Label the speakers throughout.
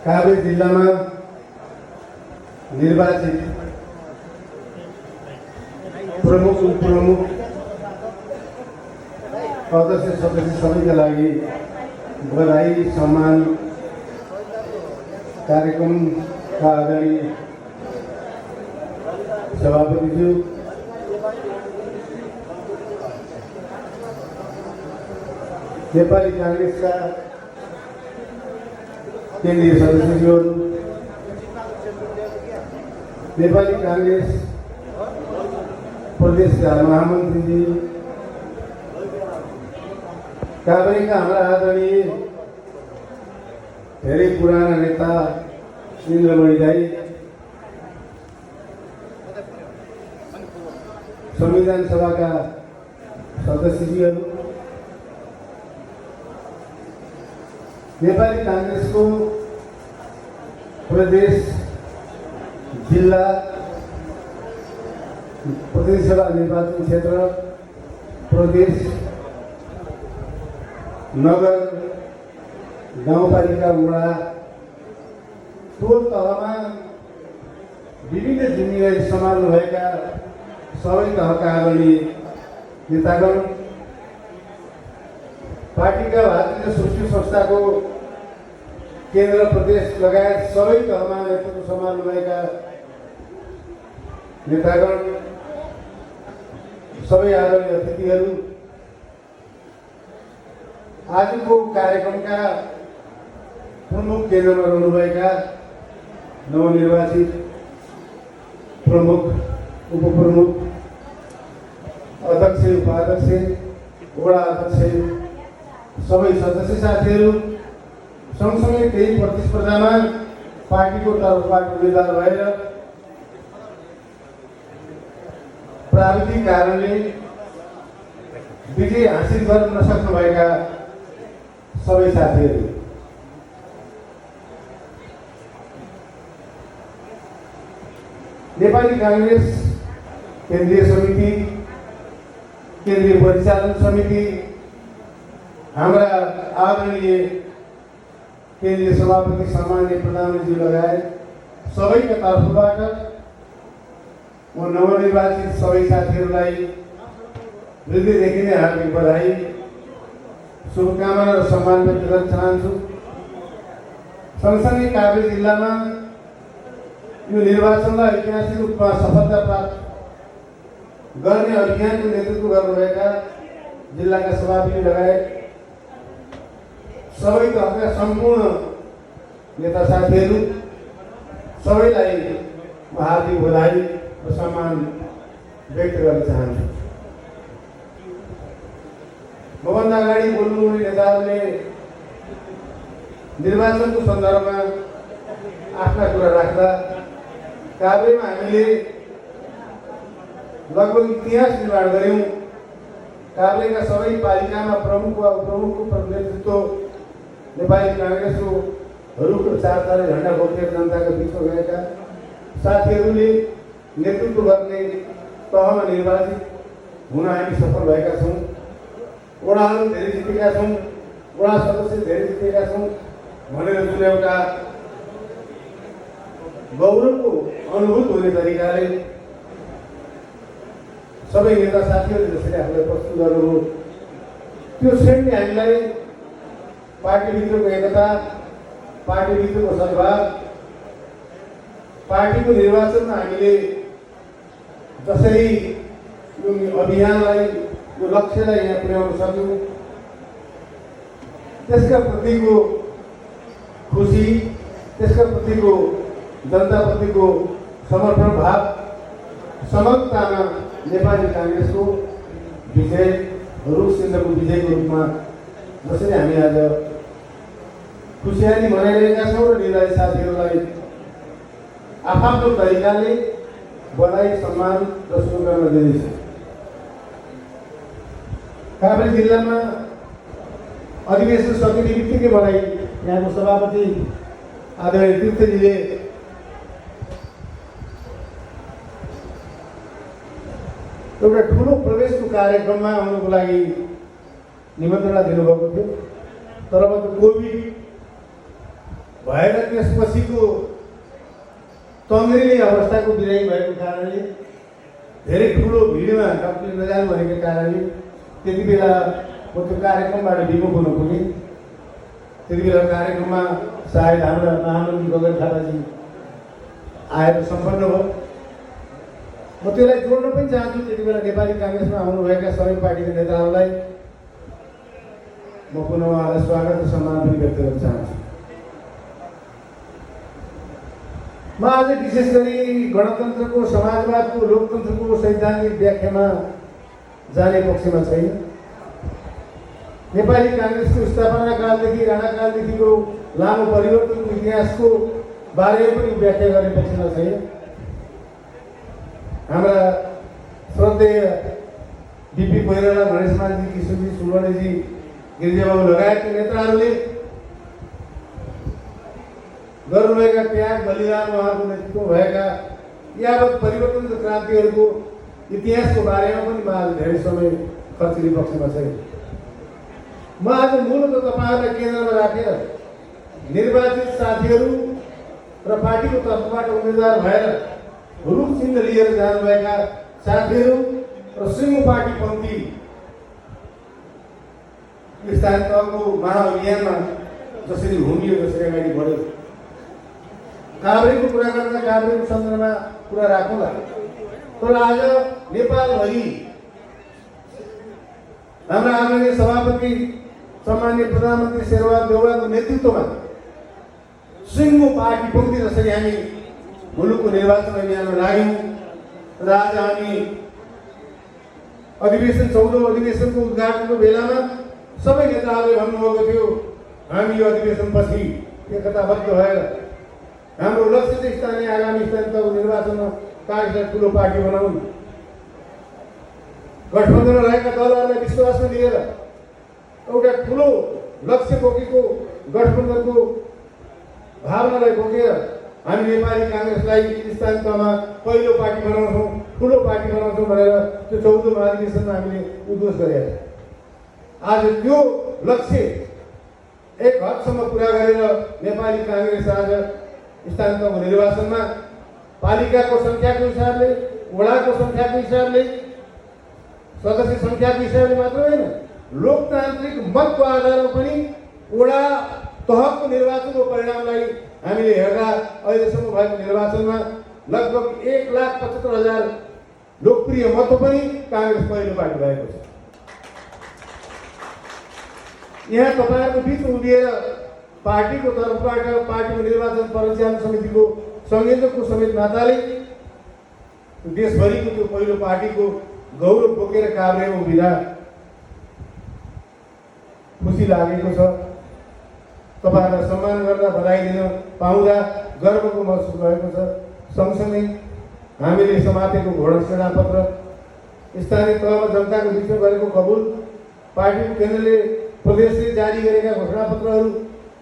Speaker 1: काभ्रे जिल्लामा निर्वाचित प्रमुख उपप्रमुख अध्यक्ष सदस्य सबैका लागि बधाई सम्मान कार्यक्रमका अगाडि सभापतिज्यू, नेपाली कांग्रेसका केन्द्रीय सदस्यज्यूहरू, नेपाली कांग्रेस प्रदेशका महामन्त्रीजी, काभ्रेका हाम्रा आदरणीय धेरै पुराना नेता इन्द्रमणि दाई, संविधान सभाका सदस्यजीहरू, नेपाली कांग्रेसको प्रदेश, जिल्ला, प्रदेश सभा निर्वाचन क्षेत्र, प्रदेश, नगर, गाउँपालिका, वडा, टोल तहमा विभिन्न जिम्मेवारी सम्हाल्नुभएका सबै तहका आदरणीय नेतागण, पार्टीका भारतीय सोसियल संस्थाको केन्द्र, प्रदेश लगायत सबै तहमा नेतृत्व सम्हाल्नुभएका नेतागण, सबै आदरणीय अतिथिहरू, आजको कार्यक्रमका प्रमुख केन्द्रमा रहनुभएका नवनिर्वाचित प्रमुख, उपप्रमुख, अध्यक्ष, उपाध्यक्ष, वडा अध्यक्ष, सबै सदस्य साथीहरू, सँगसँगै त्यही प्रतिस्पर्धामा पार्टीको तर्फबाट उम्मेदवार भएर प्राविधिक कारणले विजय हासिल गर्न नसक्नुभएका सबै साथीहरू, नेपाली कांग्रेस केन्द्रीय समिति, केन्द्रीय परिचालन समिति, हाम्रा आदरणीय केन्द्रीय सभापति सम्माननीय प्रधानमन्त्री लगायत सबैका तर्फबाट म नवनिर्वाचित सबै साथीहरूलाई हृदयदेखि नै हार्दिक बधाई, शुभकामना र सम्मान व्यक्त गर्न चाहन्छु। सँगसँगै काभ्रे जिल्लामा यो निर्वाचनलाई ऐतिहासिक रूपमा सफलता प्राप्त गर्ने अभियानको नेतृत्व गर्नुभएका जिल्लाका सभापति लगायत सबै तहका सम्पूर्ण नेता साथीहरू सबैलाई म हार्दिक बधाई र सम्मान व्यक्त गर्न चाहन्छु। मभन्दा अगाडि बोल्नुहुने नेताहरूले निर्वाचनको सन्दर्भमा आफ्ना कुरा राख्दा काभ्रेमा हामीले लगभग इतिहास निर्माण गऱ्यौँ। काभ्रेका सबै पालिकामा प्रमुख वा उपप्रमुखको नेतृत्व नेपाली कांग्रेसको रुख चारतारे झण्डा बोकेर जनताको बिचमा गएका साथीहरूले नेतृत्व गर्ने तहमा निर्वाचित हुन हामी सफल भएका छौँ। वडाहरू धेरै जितेका छौँ, वडा सदस्य धेरै जितेका छौँ भनेर जुन एउटा गौरवको अनुभूत हुने तरिकाले सबै नेता साथीहरू जसरी आफूलाई प्रस्तुत गर्नुभयो, त्यो श्रेणीले हामीलाई पार्टीभित्रको एकता, पार्टीभित्रको सद्भाव, पार्टीको निर्वाचनमा हामीले जसरी यो अभियानलाई, यो लक्ष्यलाई यहाँ पुर्याउन सक्यौँ, त्यसका प्रतिको खुसी, त्यसका प्रतिको जनताप्रतिको समर्पण भाव समग्रतामा नेपाली कांग्रेसको विजय, रुख सिंहको विजयको रूपमा जसरी हामी आज खुसियाली मनाइरहेका छौँ र निर्वाचित साथीहरूलाई आफ्नो तरिकाले बधाई, सम्मान र शुभकामना दिँदैछु। काभ्रे जिल्लामा अधिवेशन सकिने बित्तिकै मलाई यहाँको सभापति आदरणीय तीर्थजीले एउटा ठुलो प्रवेशको कार्यक्रममा आउनुको लागि निमन्त्रणा दिनुभएको थियो, तर कोभिड भएर त्यसपछिको तङ्ग्रिने अवस्थाको बिरामी भएको कारणले धेरै ठुलो भिडमा डक्टर नजानु भनेको कारणले त्यति बेला म त्यो कार्यक्रमबाट विमुख हुन पुगेँ। त्यति बेला कार्यक्रममा सायद हाम्रा महामन्त्री गगन थापाजी आएर सम्पन्न भयो। म त्यसलाई जोड्न पनि चाहन्छु। त्यति बेला नेपाली काङ्ग्रेसमा आउनुभएका सबै पार्टीका नेताहरूलाई म पुनः उहाँलाई स्वागत र सम्मान पनि व्यक्त गर्न चाहन्छु। म आज विशेष गरी गणतन्त्रको, समाजवादको, लोकतन्त्रको सैद्धान्तिक व्याख्यामा जाने पक्षमा छैन। नेपाली काङ्ग्रेसको स्थापना कालदेखि राणाकालदेखिको लामो परिवर्तनको इतिहासको बारेमा पनि व्याख्या गर्ने पक्षमा छैन। हाम्रा श्रद्धेय बिपी कोइराला, गणेशमानजी, किशोरजी, सुवर्णजी, गिरिजाबाबु लगायतका नेताहरूले गर्नुभएका त्याग, बलिदान, उहाँको नेतृत्व भएका यावत परिवर्तन र क्रान्तिहरूको इतिहासको बारेमा पनि म आज धेरै समय खर्चिने पक्षमा छैन। म आज मूलतः तपाईँहरूलाई केन्द्रमा राखेर निर्वाचित साथीहरू र पार्टीको तर्फबाट उम्मेदवार भएर रूप चिन्ह लिएर जानुभएका साथीहरू र सिङ्गो पार्टी पन्थी स्थानीय तहको महाअभियानमा जसरी घुमियो, जसरी अगाडि बढ्यो, काभ्रेको कुरा गर्दा काभ्रेको सन्दर्भमा कुरा राखौँला। तर आज नेपालभरि हाम्रा आदरणीय सभापति सम्माननीय प्रधानमन्त्री शेरबहादुर देउवाको नेतृत्वमा सिङ्गो पार्टी पन्थी जसरी हामी मुलुकको निर्वाचन अभियानमा लाग्यौँ र आज हामी अधिवेशन 14औं अधिवेशनको उद्घाटनको बेलामा सबै नेताहरूले भन्नुभएको थियो हामी यो अधिवेशनपछि एकताबद्ध भएर हाम्रो लक्ष्य चाहिँ स्थानीय आगामी स्थानीय तहको निर्वाचनमा काङ्ग्रेसलाई ठुलो पार्टी बनाउनु, गठबन्धनमा रहेका दलहरूलाई विश्वासमा लिएर एउटा ठुलो लक्ष्य बोकेको गठबन्धनको भावनालाई बोकेर हामी नेपाली काङ्ग्रेसलाई स्थानीय तहमा पहिलो पार्टी बनाउँछौँ, ठुलो पार्टी बनाउँछौँ भनेर त्यो 14औं अधिवेशनमा हामीले उद्घोष गरेका थियौँ। आज त्यो लक्ष्य एक हदसम्म पुरा गरेर नेपाली काङ्ग्रेस आज स्थानीय तहको निर्वाचनमा पालिकाको सङ्ख्याको हिसाबले, वडाको सङ्ख्याको हिसाबले, सदस्य सङ्ख्याको हिसाबले मात्र होइन, लोकतान्त्रिक मतको आधारमा पनि वडा तहको निर्वाचनको परिणामलाई हामीले हेर्दा अहिलेसम्म भएको निर्वाचनमा लगभग 1,75,000 लोकप्रिय मतको पनि काङ्ग्रेस पहिलो पार्टी भएको छ। यहाँ तपाईँहरूको बिच उभिएर पार्टीको तर्फबाट पार्टीको निर्वाचन परिचालन समितिको संयोजकको समेत नाताले देशभरिको त्यो पहिलो पार्टीको गौरव बोकेर काभ्रेमा उभिँदा खुसी लागेको छ। तपाईँहरूलाई सम्मान गर्दा, बधाई दिन पाउँदा गर्वको महसुस भएको छ। सँगसँगै हामीले समातेको घोषणापत्र, स्थानीय तहमा जनताको बिचमा गरेको कबुल, पार्टीको केन्द्रले प्रदेशले जारी गरेका घोषणापत्रहरू,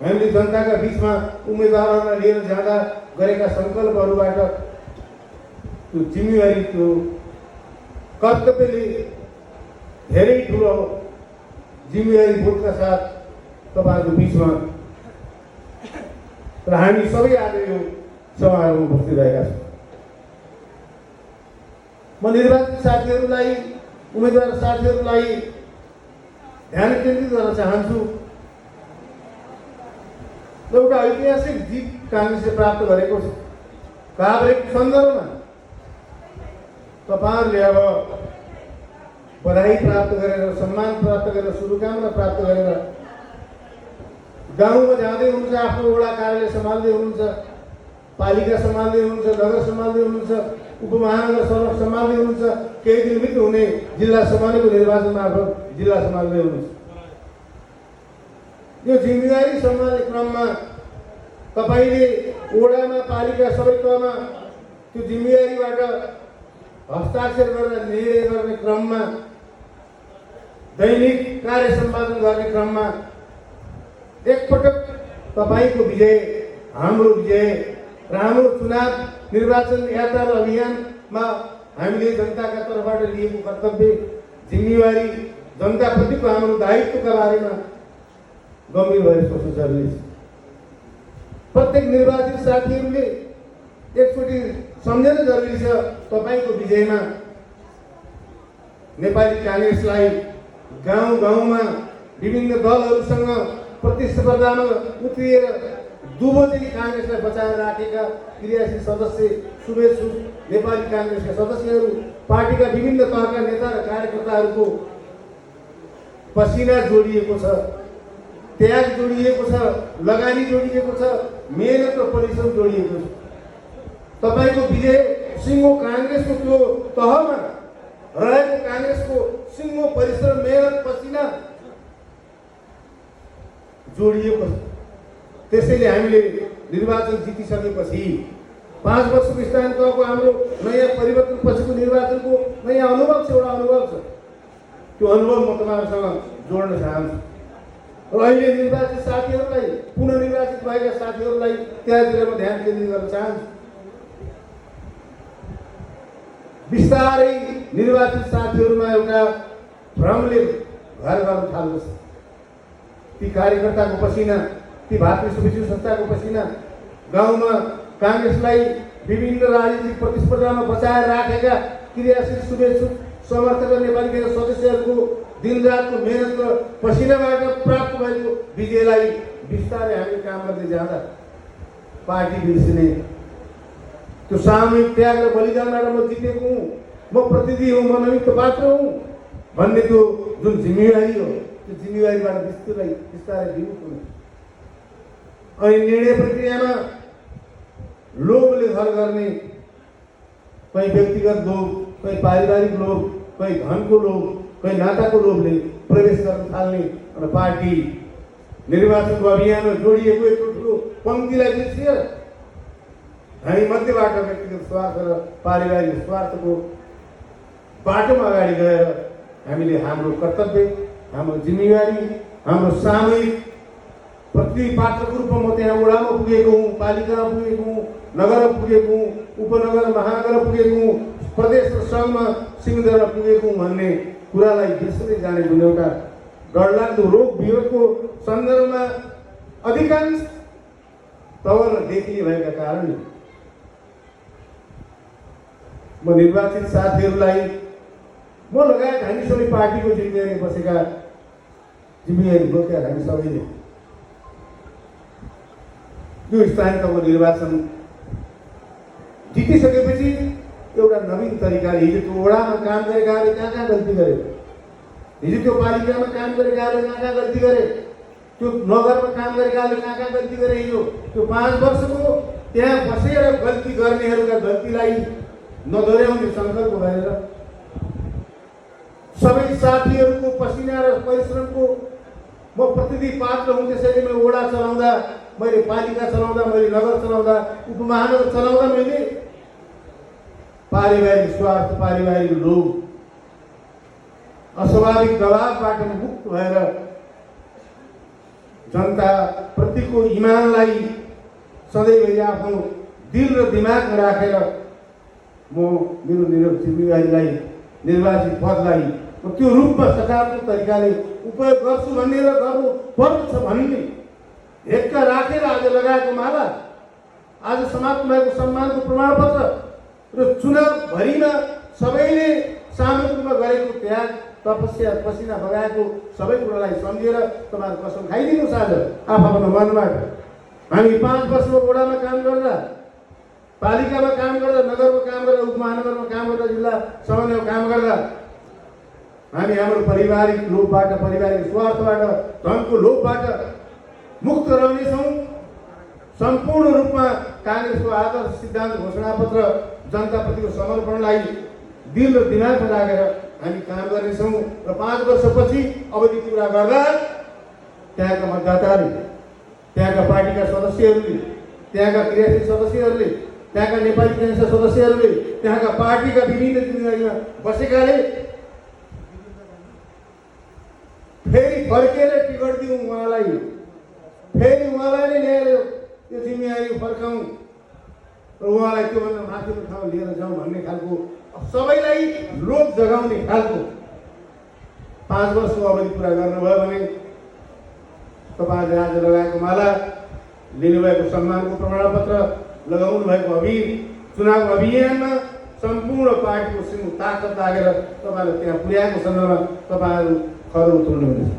Speaker 1: हामीले जनताका बिचमा उम्मेदवारहरूलाई लिएर जाँदा गरेका सङ्कल्पहरूबाट त्यो जिम्मेवारी, त्यो कर्तव्यले धेरै ठुलो जिम्मेवारी बोधका साथ तपाईँहरूको बिचमा र हामी सबै आज यो समारोहमा उपस्थित रहेका छौँ। म निर्वाचित साथीहरूलाई, उम्मेदवार साथीहरूलाई ध्यान केन्द्रित गर्न चाहन्छु। एउटा ऐतिहासिक जित काङ्ग्रेसले प्राप्त गरेको छ। काभ्रेको सन्दर्भमा तपाईँहरूले अब बधाई प्राप्त गरेर, सम्मान प्राप्त गरेर, शुभकामना प्राप्त गरेर गाउँमा जाँदै हुनुहुन्छ, आफ्नो वडा कार्यालय सम्हाल्दै हुनुहुन्छ, पालिका सम्हाल्दै हुनुहुन्छ, नगर सम्हाल्दै हुनुहुन्छ, उपमहानगर सम्हाल्दै हुनुहुन्छ, केही दिनभित्र हुने जिल्ला सम्हालेको निर्वाचन मार्फत जिल्ला सम्हाल्दै हुनुहुन्छ। यो जिम्मेवारी सम्हाल्ने क्रममा तपाईँले वडामा, पालिका सबै तहमा त्यो जिम्मेवारीबाट हस्ताक्षर गरेर निर्णय गर्ने क्रममा, दैनिक कार्य सम्पादन गर्ने क्रममा एकपटक तपाईँको विजय, हाम्रो विजय र हाम्रो चुनाव निर्वाचन यात्रा र अभियानमा हामीले जनताका तर्फबाट लिएको कर्तव्य, जिम्मेवारी, जनताप्रतिको हाम्रो दायित्वका बारेमा गम्भीर भएर सोच्नु जरुरी छ। प्रत्येक निर्वाचित साथीहरूले एकचोटि सम्झन जरुरी छ। तपाईको विजयमा नेपाली कांग्रेसलाई गाउँ गाउँमा विभिन्न दलहरूसँग प्रतिस्पर्धामा उत्रिएर दुबो चाहिँ कांग्रेसलाई बचाएर राखेका क्रियाशील सदस्य, शुभेच्छुक नेपाली कांग्रेसका सदस्यहरू, पार्टीका विभिन्न तहका नेता र कार्यकर्ताहरूको पसिना जोडिएको छ, त्याग जोडिएको छ, लगानी जोडिएको छ, मेहनत र परिश्रम जोडिएको छ। तपाईको विजय सिङ्गो कांग्रेसको त्यो तहमा रहेको कांग्रेसको सिङ्गो परिश्रम, मेहनत, पसिना जोडिएको छ। त्यसैले हामीले निर्वाचन जितिसकेपछि 5 वर्षको स्थान तहको हाम्रो नयाँ परिवर्तन पछिको निर्वाचनको नयाँ अनुभव छ, एउटा अनुभव छ। त्यो अनुभव म तपाईहरुसँग जोड्न चाहन्छु। र अहिले निर्वाचित साथीहरूलाई, पुनः निर्वाचित भएका साथीहरूलाई त्यहाँतिर म ध्यान केन्द्रित गर्न चाहन्छु। बिस्तारै निर्वाचित साथीहरूमा एउटा भ्रमले घर गर्न थाल्दछ। ती कार्यकर्ताको पसिना, ती भातृ शुभेच्छुक संस्थाको पसिना, गाउँमा कांग्रेसलाई विभिन्न राजनीतिक प्रतिस्पर्धामा बचाएर राखेका क्रियाशील शुभेच्छुक समर्थक र नेपाली कांग्रेस सदस्यहरूको दिनरातको मेहनत र पसिनाबाट प्राप्त भएको विजयलाई बिस्तारै हामीले काम गर्दै जाँदा पार्टी बिर्सिने, त्यो सामूहिक त्याग र बलिदानबाट म जितेको हुँ, म प्रतिनिधि हुँ, म निमित्त पात्र हुँ भन्ने त्यो जुन जिम्मेवारी हो, त्यो जिम्मेवारीबाट बिस्तारै विमुख हुने। अनि निर्णय प्रक्रियामा लोभले घर गर्ने, कहीँ व्यक्तिगत लोभ, कहीँ पारिवारिक लोभ, कहीँ धनको लोभ, कहीँ नाताको लोभले प्रवेश गर्न थाल्ने र पार्टी निर्वाचनको अभियानमा जोडिएको एक ठुलो पङ्क्तिलाई बिर्सिएर हामी मध्येबाट व्यक्तिगत स्वार्थ र पारिवारिक स्वार्थको बाटोमा अगाडि गएर हामीले हाम्रो कर्तव्य, हाम्रो जिम्मेवारी, हाम्रो सामूहिक प्रतिनिधि पात्रको रूपमा म त्यहाँ वडामा पुगेको हुँ, पालिकामा पुगेको हुँ, नगरमा पुगेको हुँ, उपनगर महानगरमा पुगेको हुँ, प्रदेश र सङ्घमा सिंहदरमा पुगेको हुँ भन्ने कुरालाई बिर्सदै जाने जुन एउटा डरलाग्दो रोग विरोधको सन्दर्भमा अधिकांश तवर देखिने भएका कारणले म निर्वाचित साथीहरूलाई म लगायत हामी सबै पार्टीको जिम्मेवारी बसेका, जिम्मेवारी बोकेर हामी सबैले यो स्थानीय तहको निर्वाचन जितिसकेपछि एउटा नवीन तरिकाले, हिजो त्यो वडामा काम गरेकाहरूले कहाँ कहाँ गल्ती गरे, हिजो त्यो पालिकामा काम गरेकाहरूले कहाँ कहाँ गल्ती गरे, त्यो नगरमा काम गरेकाहरूले कहाँ कहाँ गल्ती गरे, हिजो त्यो 5 वर्षको त्यहाँ बसेर गल्ती गर्नेहरूका गल्तीलाई नदोर्याउने सङ्कल्प गरेर सबै साथीहरूको पसिना र परिश्रमको म प्रतिनिधि पात्र हुँ। त्यसैले मैले वडा चलाउँदा, मैले पालिका चलाउँदा, मैले नगर चलाउँदा, उपमहानगर चलाउँदा मैले पारिवारिक स्वार्थ, पारिवारिक लोभ, अस्वाभाविक दबावबाट मुक्त भएर जनता प्रतिको इमानलाई सधैँ आफ्नो दिल र दिमागमा राखेर म मेरो जिम्मेवारीलाई, निर्वाचित पदलाई म त्यो रूपमा सकारात्मक तरिकाले उपयोग गर्छु भन्ने र गर्नु पर्छ भन्ने हेक्का राखेर आज लगाएको माला, आज समाप्त भएको सम्मानको प्रमाणपत्र र चुनावभरिमा सबैले सामूहिक रूपमा गरेको त्याग, तपस्या, पसिना बगाएको सबै कुरालाई सम्झेर तपाईँहरू कसम खाइदिनुहोस् आज आफ्नो मनबाट। हामी 5 वर्षको वडामा काम गर्दा, पालिकामा काम गर्दा, नगरमा काम गर्दा, उपमहानगरमा काम गर्दा, जिल्ला समन्वयमा काम गर्दा हामी हाम्रो पारिवारिक लोभबाट, पारिवारिक स्वार्थबाट, धनको लोभबाट मुक्त रहनेछौँ। सम्पूर्ण रूपमा कांग्रेसको आदर्श सिद्धान्त घोषणापत्र, जनताप्रतिको समर्पणलाई दिल र दिमागमा राखेर हामी काम गर्नेछौँ र 5 वर्षपछि अवधि पुरा गर्दा त्यहाँका मतदाताले, त्यहाँका पार्टीका सदस्यहरूले, त्यहाँका क्रियाशील सदस्यहरूले, त्यहाँका नेपाली कांग्रेसका सदस्यहरूले, त्यहाँका पार्टीका विभिन्न जिम्मेवारीमा बसेकाले फेरि फर्केर टिकट दिउँ उहाँलाई, फेरि उहाँलाई नै ल्याएर त्यो जिम्मेवारी फर्काउँ र उहाँलाई त्योभन्दा माथिल्लो ठाउँ लिएर जाउँ भन्ने खालको सबैलाई लोभ जगाउने खालको 5 वर्षको अवधि पुरा गर्नुभयो भने तपाईँहरूले आज लगाएको माला लिनुभएको सम्मानको प्रमाणपत्र लगाउनु भएको चुनाव अभियानमा सम्पूर्ण पार्टीको सिंह ताकत लागेर तपाईँले त्यहाँ पुर्याएको सन्दर्भमा तपाईँहरू खर उत्रउनुहुनेछ।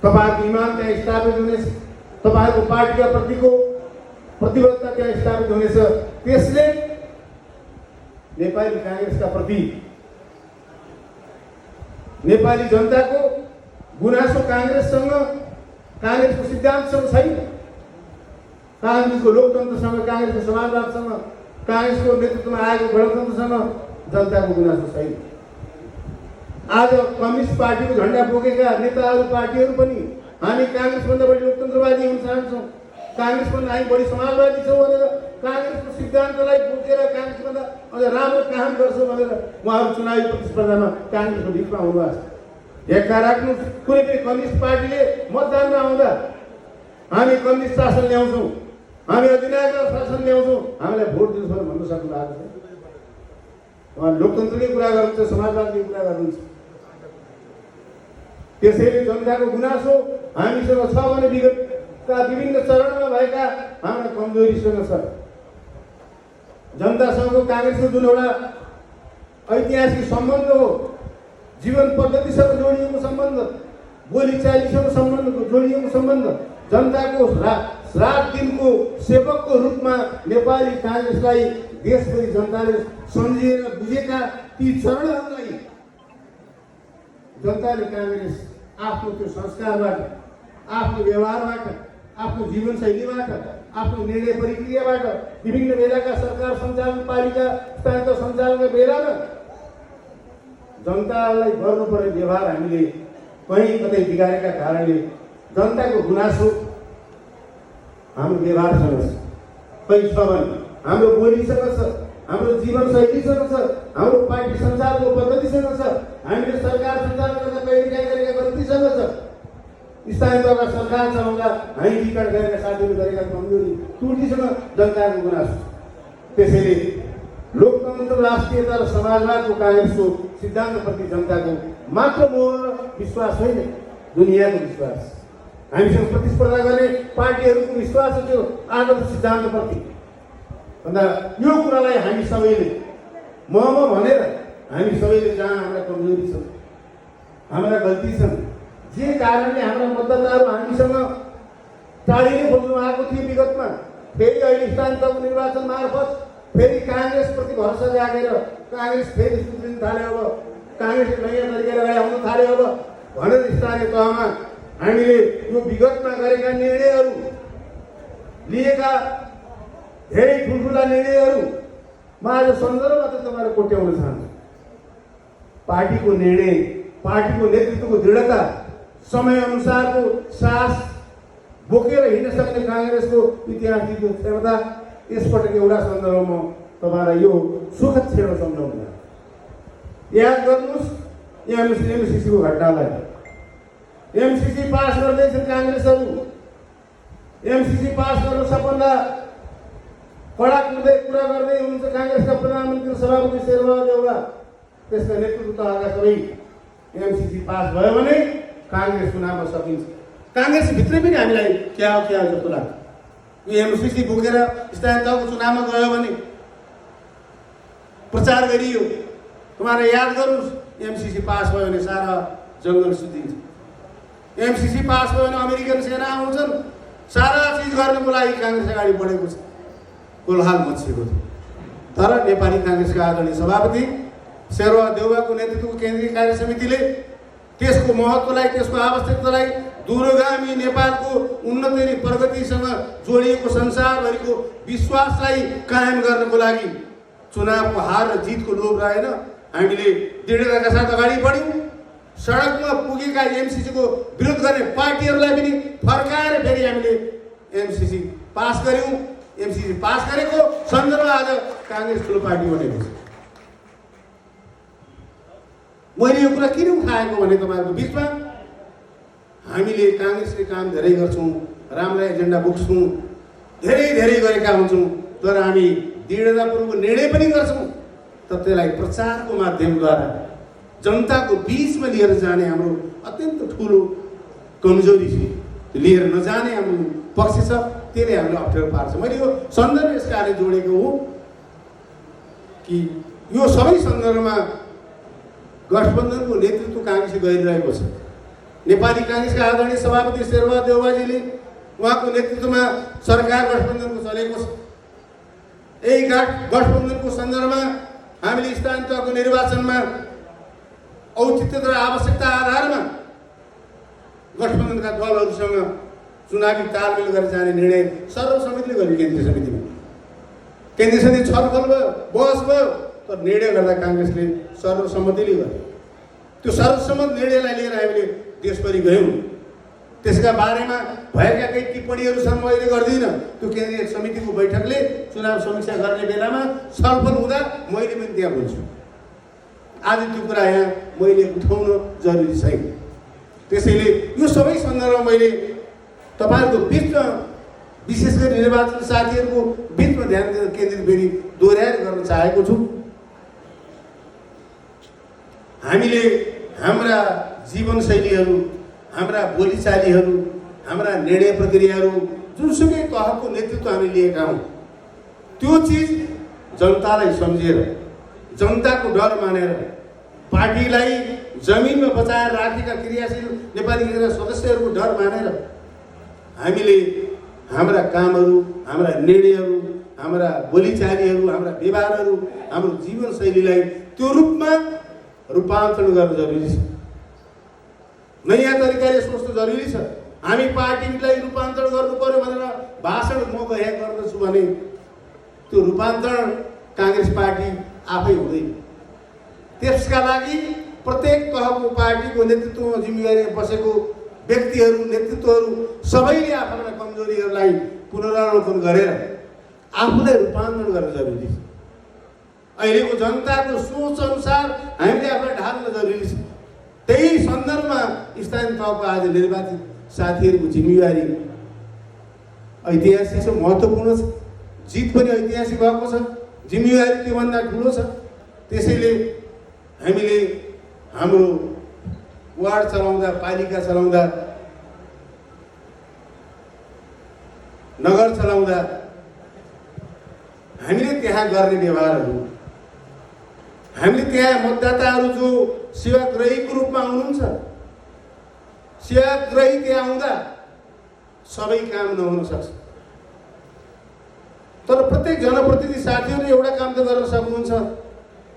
Speaker 1: तपाईँहरूको इमान त्यहाँ स्थापित हुनेछ, तपाईँहरूको पार्टीका प्रतिको प्रतिबद्धता त्यहाँ स्थापित हुनेछ। त्यसले नेपाली कांग्रेसका प्रति नेपाली जनताको गुनासो कांग्रेससँग, कांग्रेसको सिद्धान्तसँग छैन, कांग्रेसको लोकतन्त्रसँग, कांग्रेसको समाजवादसँग, कांग्रेसको नेतृत्वमा आएको गणतन्त्रसँग जनताको गुनासो छैन। आज कम्युनिस्ट पार्टीको झण्डा बोकेका नेताहरू पार्टीहरू पनि हामी कांग्रेसभन्दा बढी लोकतन्त्रवादी हुन चाहन्छौँ, कांग्रेसभन्दा हामी बढी समाजवादी छौँ भनेर कांग्रेसको सिद्धान्तलाई बोकेर कांग्रेसभन्दा अझ राम्रो काम गर्छौँ भनेर उहाँहरू चुनावी प्रतिस्पर्धामा कांग्रेसको बिचमा हुनुभएको छ। हेक्का राख्नु, कुनै पनि कम्युनिस्ट पार्टीले मतदानमा आउँदा हामी कम्युनिस्ट शासन ल्याउँछौँ, हामी अधिनायक शासन ल्याउँछौँ, हामीलाई भोट दिनुहोस् भन्नु सक्नु भएको छ। उहाँ लोकतन्त्रकै कुरा गर्नुहुन्छ, समाजवादकै कुरा गर्नुहुन्छ। त्यसैले जनताको गुनासो हामीसँग छ भने विगतका विभिन्न चरणमा भएका हाम्रा कमजोरीसँग छ। जनतासँगको कांग्रेसको जुन एउटा ऐतिहासिक सम्बन्ध हो, जीवन पद्धतिसँग जोडिएको सम्बन्ध, बोलीचालीसँग सम्बन्ध जोडिएको सम्बन्ध, जनताको रात दिनको सेवकको रूपमा नेपाली कांग्रेसलाई देशभरि जनताले सम्झिएर बुझेका ती चरणहरूलाई जनताले कांग्रेस आफ्नो त्यो संस्कारबाट, आफ्नो व्यवहारबाट, आफ्नो जीवनशैलीबाट, आफ्नो निर्णय प्रक्रियाबाट, विभिन्न बेलाका सरकार सञ्चालन, पालिका स्थानीय सञ्चालनका बेलामा जनतालाई गर्नुपर्ने व्यवहार हामीले कहीँ कतै बिगारेका कारणले जनताको गुनासो हाम्रो व्यवहारसँग छ, कहीँ छ भने हाम्रो बोलीसँग छ, हाम्रो जीवनशैलीसँग छ, हाम्रो पार्टी सञ्चालनको पद्धतिसँग छ, हामीले सरकार सञ्चालन गर्दा कहिलेकाहीँ गरेका गल्तीसँग छ, स्थानीय तहका सरकार चलाउँदा हामी विकट गरेका साथीहरूले गरेका कमजोरी त्रुटिसँग जनताको गुनासो। त्यसैले लोकतन्त्र, राष्ट्रियता र समाजवादको कांग्रेसको सिद्धान्तप्रति जनताको मात्र मोह र विश्वास होइन, दुनियाँको विश्वास, हामीसँग प्रतिस्पर्धा गर्ने पार्टीहरूको विश्वास त्यो आदर्श सिद्धान्तप्रति। भन्दा यो कुरालाई हामी सबैले म भनेर हामी सबैले जहाँ हाम्रा कमजोरी छन्, हाम्रा गल्ती छन्, जे कारणले हाम्रा मतदाताहरू हामीसँग टाढिने खोज्नु आएको थियो विगतमा, फेरि अहिले स्थानीय तहको निर्वाचन मार्फत फेरि कांग्रेसप्रति भरोसा जागेर कांग्रेस फेरि सुध्रिन थाल्यो, अब कांग्रेसले नयाँ तरिकाले अगाडि आउन थाल्यो अब भनेर स्थानीय तहमा हामीले यो विगतमा गरेका निर्णयहरू, लिएका धेरै ठुल्ठुला निर्णयहरूमा आज सन्दर्भमा त तपाईँहरू कोट्याउन चाहन्छु। पार्टीको निर्णय, पार्टीको नेतृत्वको दृढता, समय अनुसारको साहस बोकेर हिँड्न सक्ने कांग्रेसको इतिहासको क्षमता, यसपटक एउटा सन्दर्भमा तपाईँलाई यो सुखद क्षण सम्झाउनु। याद गर्नुहोस् एमसीसीको घटनालाई। एमसीसी पास गर्दैछन् कांग्रेसहरू, एमसीसी पास गर्न सबभन्दा कडा कुर्दै कुरा गर्दै हुनुहुन्छ कांग्रेसका प्रधानमन्त्री सभापति शेरबहादुर देउवा। त्यसका नेतृत्व तहका सबै एमसीसी पास भयो भने कांग्रेस चुनावमा सकिन्छ। कांग्रेसभित्रै पनि हामीलाई क्या हो जस्तो लाग्छ। यो एमसीसी बोकेर स्थानीय तहको चुनावमा गयो भने प्रचार गरियो, तपाईँले याद गर्नुहोस्, एमसीसी पास भयो भने सारा जङ्गल सुतिन्छ, एमसीसी पास भयो भने अमेरिकन सेना आउँछन्, सारा चिज गर्नको लागि कांग्रेस अगाडि बढेको छ, कोलाहल मचिएको थियो। तर नेपाली कांग्रेसका आदरणीय सभापति शेरबहादुर देउवाको नेतृत्वको केन्द्रीय कार्य समितिले त्यसको महत्त्वलाई, त्यसको आवश्यकतालाई, दूरगामी नेपालको उन्नति अनि प्रगतिसँग जोडिएको संसारभरिको विश्वासलाई कायम गर्नको लागि चुनावको हार र जितको लोभ रहेन, हामीले दृढताका साथ अगाडि बढ्यौँ। सडकमा पुगेका एमसीसीको विरोध गर्ने पार्टीहरूलाई पनि फर्काएर फेरि हामीले एमसीसी पास गर्यौँ। एमसीसी पास गरेको सन्दर्भ आज कांग्रेस ठुलो पार्टी बनेको छ। मैले यो कुरा किन उठाएको भने तपाईँहरूको बिचमा हामीले कांग्रेसले काम धेरै गर्छौँ, राम्रा एजेन्डा बोक्छौँ, धेरै गरेका हुन्छौँ, तर हामी दृढतापूर्वक निर्णय पनि गर्छौँ, तर त्यसलाई प्रचारको माध्यमद्वारा जनताको बीचमा लिएर जाने हाम्रो अत्यन्त ठुलो कमजोरी छ। लिएर नजाने हाम्रो पक्ष छ। त्यसले हामीलाई अप्ठ्यारो पार्छ। मैले यो सन्दर्भ यस कारण जोडेको हो कि यो सबै सन्दर्भमा गठबन्धनको नेतृत्व काङ्ग्रेसले गरिरहेको छ। नेपाली काङ्ग्रेसका आदरणीय सभापति शेरबहादुर देउवाजीले उहाँको नेतृत्वमा सरकार गठबन्धनको चलेको छ। यही गठबन्धनको सन्दर्भमा हामीले स्थानीय तहको निर्वाचनमा औचित्य र आवश्यकता आधारमा गठबन्धनका दलहरूसँग चुनावी तालमेल गरेर जाने निर्णय सर्वसम्मतिले गर्यो। केन्द्रीय समितिमा केन्द्रीय समिति छलफल भयो, बहस भयो, तर निर्णय गर्दा काङ्ग्रेसले सर्वसम्मतिले गर्यो। त्यो सर्वसम्मत निर्णयलाई लिएर हामीले देशभरि गयौँ। त्यसका बारेमा भएका केही टिप्पणीहरू छन्, म अहिले गर्दिनँ। त्यो केन्द्रीय समितिको बैठकले चुनाव समीक्षा गर्ने बेलामा छलफल हुँदा मैले पनि त्यहाँ बोल्छु। आज त्यो कुरा यहाँ मैले उठाउन जरुरी छैन। त्यसैले यो सबै सन्दर्भमा मैले तपाईँहरूको बिचमा विशेष गरी निर्वाचन साथीहरूको बिचमा ध्यान केन्द्रित फेरि दोहोऱ्याएर गर्न चाहेको छु। हामीले हाम्रा जीवनशैलीहरू, हाम्रा बोलीचालीहरू, हाम्रा निर्णय प्रक्रियाहरू जुनसुकै तहको नेतृत्व हामी लिएका हौँ, त्यो चिज जनतालाई सम्झेर, जनताको डर मानेर, पार्टीलाई जमिनमा बचाएर राखेका क्रियाशील नेपाली काङ्ग्रेस सदस्यहरूको डर मानेर हामीले हाम्रा कामहरू, हाम्रा निर्णयहरू, हाम्रा बोलीचालीहरू, हाम्रा व्यवहारहरू, हाम्रो जीवनशैलीलाई त्यो रूपमा रूपान्तरण गर्न जरुरी छ। नयाँ तरिकाले सोच्नु जरुरी छ। हामी पार्टीलाई रूपान्तरण गर्नु पर्यो भनेर भाषण म गए गर्दछु भने त्यो रूपान्तरण काङ्ग्रेस पार्टी आफै हुँदैन। त्यसका लागि प्रत्येक तहको पार्टीको नेतृत्वमा जिम्मेवारी बसेको व्यक्तिहरू, नेतृत्वहरू सबैले आफ्ना कमजोरीहरूलाई पुनरावलोकन गरेर आफूलाई रूपान्तरण गर्न जरुरी छ। अहिलेको जनताको सोच अनुसार हामीले आफूलाई ढाल्न जरुरी छ। त्यही सन्दर्भमा स्थानीय तहको आज निर्वाचित साथीहरूको जिम्मेवारी ऐतिहासिक छ, महत्त्वपूर्ण छ। जित पनि ऐतिहासिक भएको छ, जिम्मेवारी त्योभन्दा ठुलो छ। त्यसैले हामीले हाम्रो वार्ड चलाउँदा, पालिका चलाउँदा, नगर चलाउँदा हामीले त्यहाँ गर्ने व्यवहारहरू, हामीले त्यहाँ मतदाताहरू जो सेवाग्राहीको रूपमा आउनुहुन्छ, सेवाग्राही त्यहाँ आउँदा सबै काम नहुन सक्छ। तर प्रत्येक जनप्रतिनिधि साथीहरूले एउटा काम त गर्न सक्नुहुन्छ।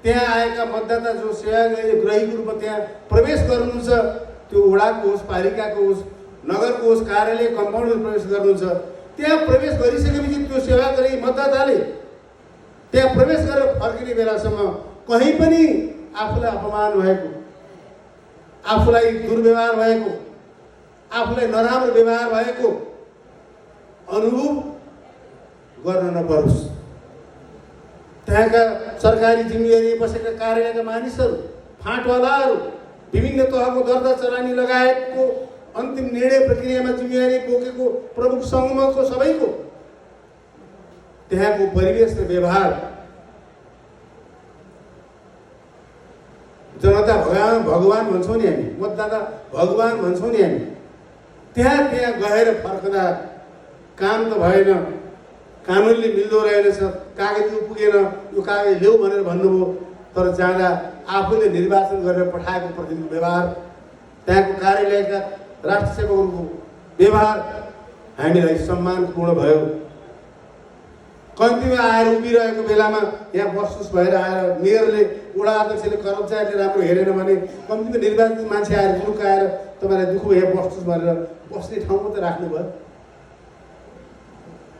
Speaker 1: त्यहाँ आएका मतदाता जो सेवाग्राहीको रूपमा त्यहाँ प्रवेश गर्नुहुन्छ, त्यो वडाको होस्, पालिकाको होस्, नगरको होस्, कार्यालय कम्पाउन्डमा प्रवेश गर्नुहुन्छ, त्यहाँ प्रवेश गरिसकेपछि त्यो सेवाग्राही मतदाताले त्यहाँ प्रवेश गरेर फर्किने बेलासम्म कहीँ पनि आफूलाई अपमान भएको, आफूलाई दुर्व्यवहार भएको, आफूलाई नराम्रो व्यवहार भएको अनुभव गर्न नपरोस्। त्यहाँका सरकारी जिम्मेवारी बसेका कार्यालयका मानिसहरू, फाँटवालाहरू, विभिन्न तहको दर्ता चलानी लगायतको अन्तिम निर्णय प्रक्रियामा जिम्मेवारी बोकेको प्रमुख समूहको सबैको त्यहाँको परिवेश र व्यवहार जनता भगवान भन्छौँ नि हामी, मतदाता भगवान भन्छौँ नि हामी। त्यहाँ गएर फर्कदा काम त भएन, कानुनले मिल्दो रहेनछ, कागज यो पुगेन, यो कागज ल्याऊ भनेर भन्नुभयो, तर जाँदा आफूले निर्वाचन गरेर पठाएको प्रतिनिधिको व्यवहार, त्यहाँको कार्यालयका राष्ट्र सेवकहरूको व्यवहार हामीलाई सम्मानपूर्ण भयो। कम्तीमा आएर उभिरहेको बेलामा यहाँ बस्नुहोस् भएर आएर मेयरले, वडा अध्यक्षले, कर्मचारीले राम्रो हेरेन भने कम्तीमा निर्वाचित मान्छे आएर जुक आएर तपाईँलाई दुःख यहाँ बस्नुहोस् भनेर बस्ने ठाउँमा त राख्नुभयो।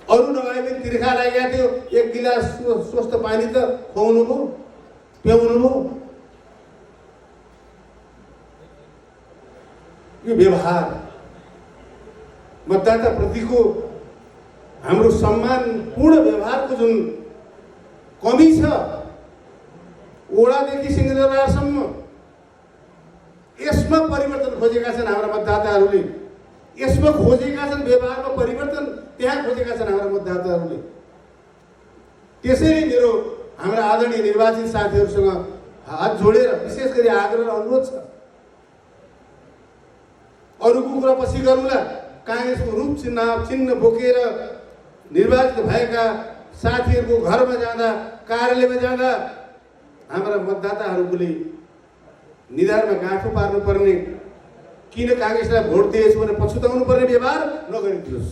Speaker 1: अरू नभए पनि तिर्खा लागेको थियो, एक गिलास स्वस्थ पानी त खुवाउनु भयो, पियाउनु भयो। यो व्यवहार, मतदाताप्रतिको हाम्रो सम्मानपूर्ण व्यवहारको जुन कमी छ, वडादेखि सिंहदरबारसम्म यसमा परिवर्तन खोजेका छन् हाम्रा मतदाताहरूले। यसमा खोजेका छन् व्यवहारमा परिवर्तन, त्यहाँ खोजेका छन् हाम्रा मतदाताहरूले। त्यसैले मेरो हाम्रा आदरणीय निर्वाचित साथीहरूसँग हात जोडेर विशेष गरी आग्रह र अनुरोध छ, अरूको कुरा पछि गरौँला। काङ्ग्रेसको रूप चिन्ह बोकेर निर्वाचित भएका साथीहरूको घरमा जाँदा, कार्यालयमा जाँदा हाम्रा मतदाताहरूले निधारमा गाँठो पार्नुपर्ने, किन काङ्ग्रेसलाई भोट दिएछु भनेर पछुताउनु पर्ने व्यवहार नगरिदियोस्।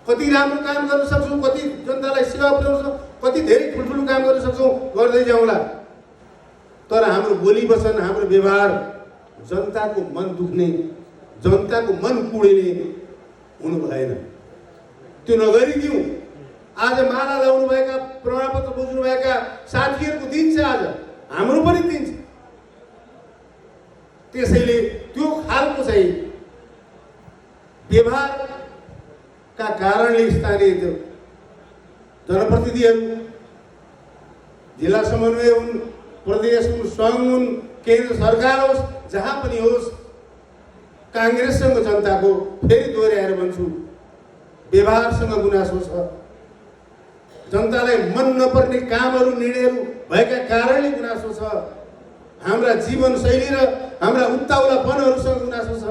Speaker 1: कति राम्रो काम गर्न सक्छौँ, कति जनतालाई सेवा पुर्याउन सक्छौँ, कति धेरै ठुल्ठुलो काम गर्न सक्छौँ, गर्दै जाउँला। तर हाम्रो बोली वचन, हाम्रो व्यवहार जनताको मन दुख्ने, जनताको मन कुडिने हुनु भएन। त्यो नगरिदिउँ। आज माला लाउनुभएका, प्रमाणपत्र बुझ्नुभएका साथीहरूको दिन छ, आज हाम्रो पनि दिन छ। त्यसैले त्यो खालको चाहिँ व्यवहारका कारणले स्थानीय जनप्रतिनिधिहरू, जिल्ला समन्वय हुन्, प्रदेश हुन्, सङ्घ हुन्, केन्द्र सरकार होस्, जहाँ पनि होस्, काङ्ग्रेससँग जनताको, फेरि दोहोऱ्याएर भन्छु, व्यवहारसँग गुनासो छ। जनतालाई मन नपर्ने कामहरू, निर्णयहरू भएका कारणले गुनासो छ। हाम्रा जीवनशैली र हाम्रा उत्ताउलापनहरूसँग गुनासो छ।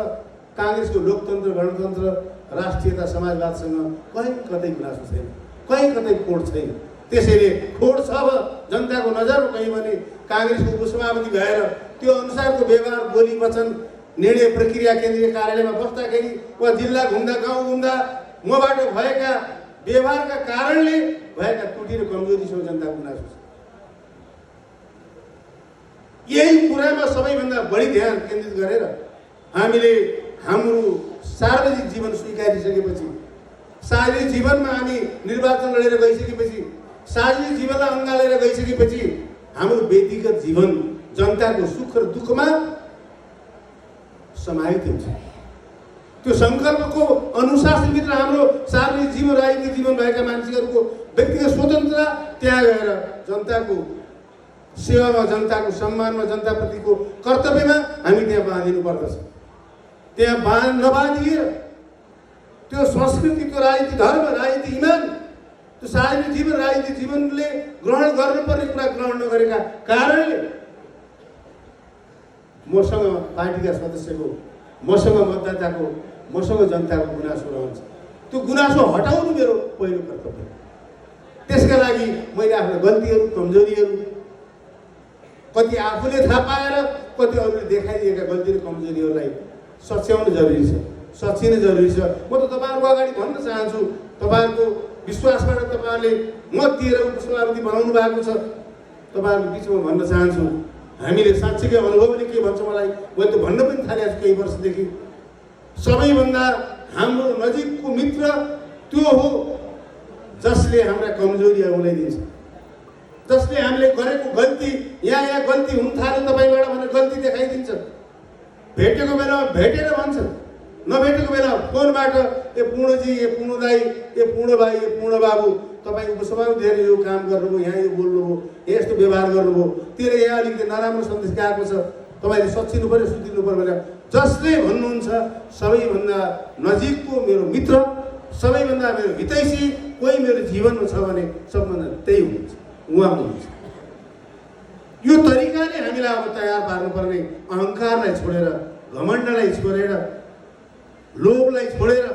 Speaker 1: काङ्ग्रेसको लोकतन्त्र, गणतन्त्र, राष्ट्रियता, समाजवादसँग कहीँ कतै गुनासो छैन, कहीँ कतै खोट छैन। त्यसैले खोट छ अब जनताको नजरमा कहीँ भने काङ्ग्रेसको उपसभापति भएर त्यो अनुसारको व्यवहार, बोली वचन, निर्णय प्रक्रिया केन्द्रीय कार्यालयमा बस्दाखेरि वा जिल्ला घुम्दा, गाउँ घुम्दा मबाट भएका व्यवहारका कारणले भएका त्रुटि र कमजोरीसँग जनताको गुनासो छ। यही कुरामा सबैभन्दा बढी ध्यान केन्द्रित गरेर हामीले हाम्रो सार्वजनिक जीवन स्वीकारिसकेपछि, सार्वजनिक जीवनमा हामी निर्वाचन लडेर गइसकेपछि, सार्वजनिक जीवनलाई अँगालेर गइसकेपछि हाम्रो व्यक्तिगत जीवन जनताको सुख र दुःखमा समाहित हुन्छ। त्यो सङ्कल्पको अनुशासनभित्र हाम्रो सार्वजनिक जीवन, राजनीतिक जीवन भएका मान्छेहरूको व्यक्तिगत स्वतन्त्रता त्यहाँ गएर जनताको सेवामा, जनताको सम्मानमा, जनताप्रतिको कर्तव्यमा हामी त्यहाँ बाँधिनु पर्दछ। त्यहाँ नबाँधिएर त्यो संस्कृति, त्यो राजनीतिक धर्म, राजनीतिक इमान, त्यो सार्वजनिक जीवन, राजनीतिक जीवनले ग्रहण गर्नुपर्ने कुरा ग्रहण नगरेका कारणले मसँग पार्टीका सदस्यको, मसँग मतदाताको, मसँग जनताको गुनासो रहन्छ। त्यो गुनासो हटाउनु मेरो पहिलो कर्तव्य। त्यसका लागि मैले आफ्नो गल्तीहरू, कमजोरीहरू, कति आफूले थाहा पाएर कति अरूले देखाइदिएका गल्ती र कमजोरीहरूलाई सच्याउनु जरुरी छ, सचिनु जरुरी छ। म त तपाईँहरूको अगाडि भन्न चाहन्छु, तपाईँहरूको विश्वासबाट तपाईँहरूले मत दिएर उपसभापति बनाउनु भएको छ। तपाईँहरूको बिचमा भन्न चाहन्छु, हामीले साँच्चीकै अनुभवले के भन्छ मलाई, मैले त भन्न पनि थालेको छु केही वर्षदेखि, सबैभन्दा हाम्रो नजिकको मित्र त्यो हो जसले हाम्रा कमजोरी औँल्याइदिन्छ, जसले हामीले गरेको गल्ती, यहाँ गल्ती हुन थाल्यो तपाईँबाट भनेर गल्ती देखाइदिन्छ। भेटेको बेलामा भेटेर भन्छ, नभेटेको बेला फोनबाट ए पूर्णजी, ए पूर्ण दाई, ए पूर्ण भाइ, ए पूर्ण बाबु, तपाईँ उपसभामा दिएर यो काम गर्नुभयो, यहाँ यो बोल्नुभयो, यस्तो व्यवहार गर्नुभयो, तेरो यहाँ अलिकति नराम्रो सन्देश गएको छ, तपाईँले सचिनु पऱ्यो, सुतिनु पऱ्यो भनेर जसले भन्नुहुन्छ, सबैभन्दा नजिकको मेरो मित्र, सबैभन्दा मेरो हितैषी कोही मेरो जीवनमा छ भने सबभन्दा त्यही हुनुहुन्छ, उहाँ हुनुहुन्छ। यो तरिकाले हामीलाई अब तयार पार्नुपर्ने, अहङ्कारलाई छोडेर, घमण्डलाई छोडेर, लोभलाई छोडेर,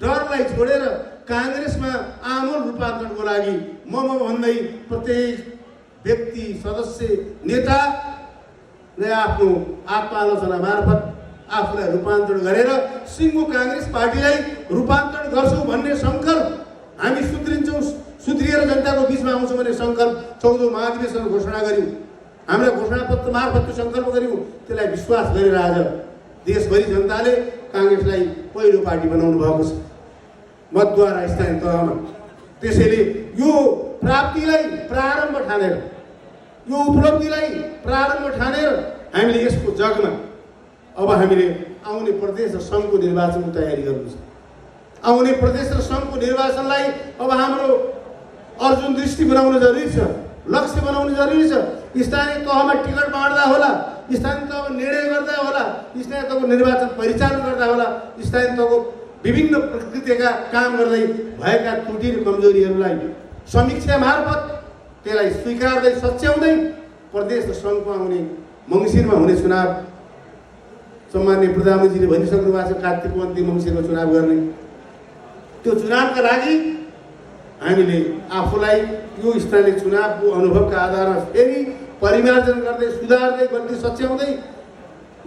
Speaker 1: डरलाई छोडेर काङ्ग्रेसमा आमूल रूपान्तरणको लागि म भन्दै प्रत्येक व्यक्ति, सदस्य, नेताले आफ्नो आत्मालोचना मार्फत आफूलाई रूपान्तरण गरेर सिङ्गो काङ्ग्रेस पार्टीलाई रूपान्तरण गर्छौँ भन्ने सङ्कल्प हामी सुध्रिन्छौँ, सुध्रिएर जनताको बिचमा आउँछौँ भन्ने सङ्कल्प 14औं महाधिवेशनमा घोषणा गऱ्यौँ। हाम्रा घोषणापत्र मार्फत त्यो सङ्कल्प गऱ्यौँ। त्यसलाई विश्वास गरेर आज देशभरि जनताले काङ्ग्रेसलाई पहिलो पार्टी बनाउनु भएको छ मतद्वारा स्थानीय तहमा। त्यसैले यो प्राप्तिलाई प्रारम्भ ठानेर, यो उपलब्धिलाई प्रारम्भ ठानेर हामीले यसको जगमा अब हामीले आउने प्रदेश र सङ्घको निर्वाचनको तयारी गर्नु छ। आउने प्रदेश र सङ्घको निर्वाचनलाई अब हाम्रो अर्जुन दृष्टि बनाउन जरुरी छ, लक्ष्य बनाउन जरुरी छ। स्थानीय तहमा टिकट बाँड्दा होला, स्थानीय तहमा निर्णय गर्दा होला, स्थानीय तहको निर्वाचन परिचालन गर्दा होला, स्थानीय तहको विभिन्न प्रकृतिका काम गर्दै भएका त्रुटि र कमजोरीहरूलाई समीक्षा मार्फत त्यसलाई स्वीकार्दै सच्याउँदै प्रदेश र सङ्घमा आउने मङ्सिरमा हुने चुनाव सम्माननीय प्रधानमन्त्रीले भनिसक्नु भएको छ कार्तिकको अन्तिम मङ्सिरमा चुनाव गर्ने। त्यो चुनावका लागि हामीले आफूलाई यो स्थानीय चुनावको अनुभवका आधारमा फेरि परिमार्जन गर्दै सुधार्दै गर्दै सच्याउँदै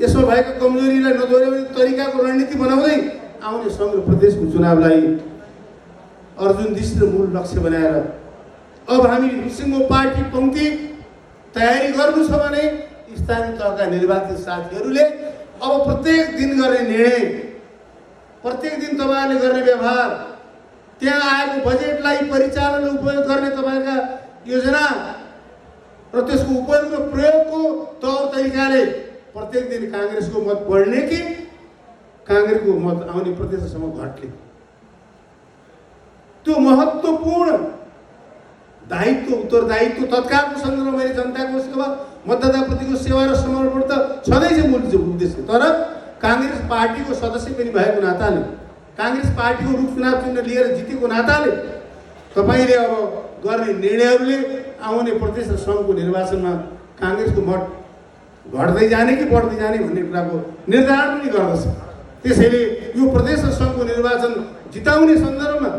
Speaker 1: यसमा भएको कमजोरीलाई नदोहोऱ्याउने तरिकाको रणनीति बनाउँदै आउने समग्र प्रदेशको चुनावलाई अर्जुन दृष्टि र मूल लक्ष्य बनाएर अब हामी सिङ्गो पार्टी पङ्क्ति तयारी गर्नु छ भने स्थानीय तहका निर्वाचित साथीहरूले अब प्रत्येक दिन गर्ने निर्णय, प्रत्येक दिन तपाईँहरूले गर्ने व्यवहार, त्यहाँ आएको बजेटलाई परिचालन उपयोग गर्ने तपाईँका योजना र त्यसको उपयोग र प्रयोगको तौर तरिकाले प्रत्येक दिन काङ्ग्रेसको मत बढ्ने कि काङ्ग्रेसको मत आउने प्रदेशसम्म घट्ने, त्यो महत्त्वपूर्ण दायित्व उत्तरदायित्व तत्कालको सन्दर्भमा मैले जनताको सेवा मतदाताप्रतिको सेवा र समर्पण त छँदैछ मूल उद्देश्य। तर काङ्ग्रेस पार्टीको सदस्य पनि भएको नाताले, काङ्ग्रेस पार्टीको रूप चुनाव चिन्ह लिएर जितेको नाताले तपाईँले अब गर्ने निर्णयहरूले आउने प्रदेश र सङ्घको निर्वाचनमा काङ्ग्रेसको मत घट्दै जाने कि बढ्दै जाने भन्ने कुराको निर्धारण पनि गर्दछ। त्यसैले यो प्रदेश र सङ्घको निर्वाचन जिताउने सन्दर्भमा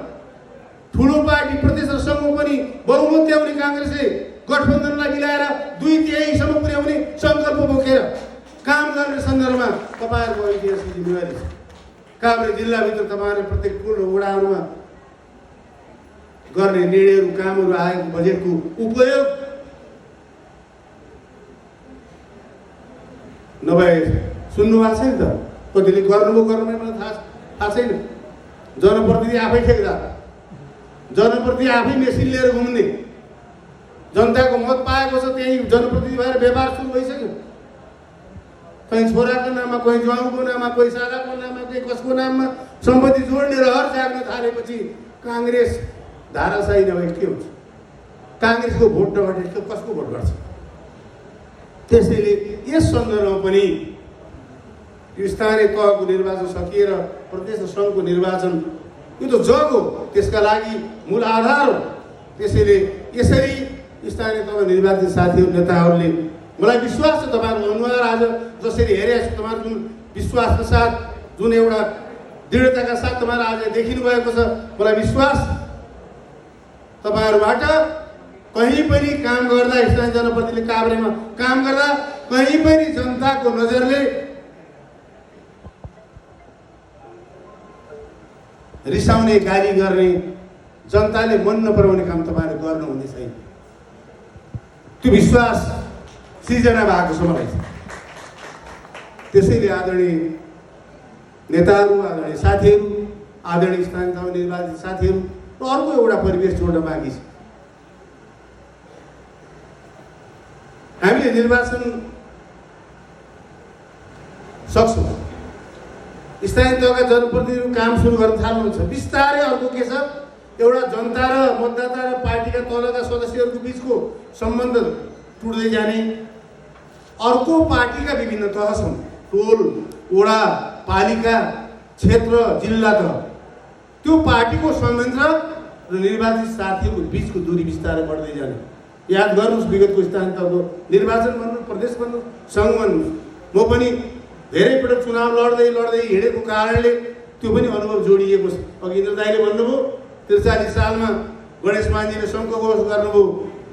Speaker 1: ठुलो पार्टी प्रदेश र सङ्घमा पनि बहुमत ल्याउने काङ्ग्रेसले गठबन्धनलाई मिलाएर 2/3सम्म पुर्याउने सङ्कल्प बोकेर काम गर्ने सन्दर्भमा तपाईँहरूको ऐतिहासिक जिम्मेवारी छ। काभ्रे जिल्लाभित्र तपाईँहरूले प्रत्येक टोल र वडाहरूमा गर्ने निर्णयहरू, कामहरू, आएको बजेटको उपयोग नभए सुन्नु भएको छैन त, कतिले गर्नुभयो गर्नुमै मलाई थाहा छैन। जनप्रतिनिधि आफै ठेक्दा, जनप्रति आफै मेसिन लिएर घुम्ने, जनताको मत पाएको छ त्यही जनप्रतिनिधि भएर व्यवहार सुरु भइसक्यो। कहीँ छोराको नाममा, कहीँ ज्वाउँको नाममा, कोही सालाको नाममा, कोही कसको नाममा सम्पत्ति जोड्ने रहर जाग्न थालेपछि काङ्ग्रेस धाराशाही नभए के हुन्छ? काङ्ग्रेसको भोट नघटे कसको भोट गर्छ? त्यसैले यस सन्दर्भमा पनि यो स्थानीय तहको निर्वाचन सकिएर प्रदेश र सङ्घको निर्वाचन यो त जग हो, त्यसका लागि मूल आधार हो। त्यसैले यसरी स्थानीय तहमा निर्वाचित साथीहरू, नेताहरूले, मलाई विश्वास छ तपाईँहरूको अनुहार आज जसरी हेरेको छु, तपाईँहरू जुन विश्वासका साथ, जुन एउटा दृढताका साथ तपाईँहरू आज देखिनु भएको छ, मलाई विश्वास तपाईँहरूबाट कहीँ पनि काम गर्दा, स्थानीय जनप्रतिनिधिले काभ्रेमा काम गर्दा कहीँ पनि जनताको नजरले रिसाउने, गाली गर्ने, जनताले मन नपराउने काम तपाईँहरूले गर्नुहुने छैन। त्यो विश्वास सृजना भएको छ मलाई। त्यसैले आदरणीय नेताहरू, आदरणीय साथीहरू, आदरणीय स्थानीय तह निर्वाचित साथीहरू र अर्को एउटा परिवेश जोड्न बाँकी छ। हामीले निर्वाचन सक्छौँ, स्थानीय तहका जनप्रतिनिधिहरू काम सुरु गर्न थाल्नुहुन्छ। बिस्तारै अर्को के छ, एउटा जनता र मतदाता र पार्टीका तलका सदस्यहरूको बिचको सम्बन्ध टुट्दै जाने, अर्को पार्टीका विभिन्न तहसम्म, टोल, वडा, पालिका, क्षेत्र, जिल्ला तह, त्यो पार्टीको संयन्त्र र निर्वाचित साथीहरूको बिचको दूरी बिस्तारै बढ्दै जाने। याद गर्नुहोस्, विगतको स्थानीय तहको निर्वाचन भन्नु, प्रदेश भन्नु, सङ्घ भन्नु, म पनि धेरै पटक चुनाव लड्दै हिँडेको कारणले त्यो पनि अनुभव जोडिएको छ। अघि इन्द्र दाइले भन्नुभयो 43 सालमा गणेश मान्जीले सङ्घर्ष गर्नुभयो,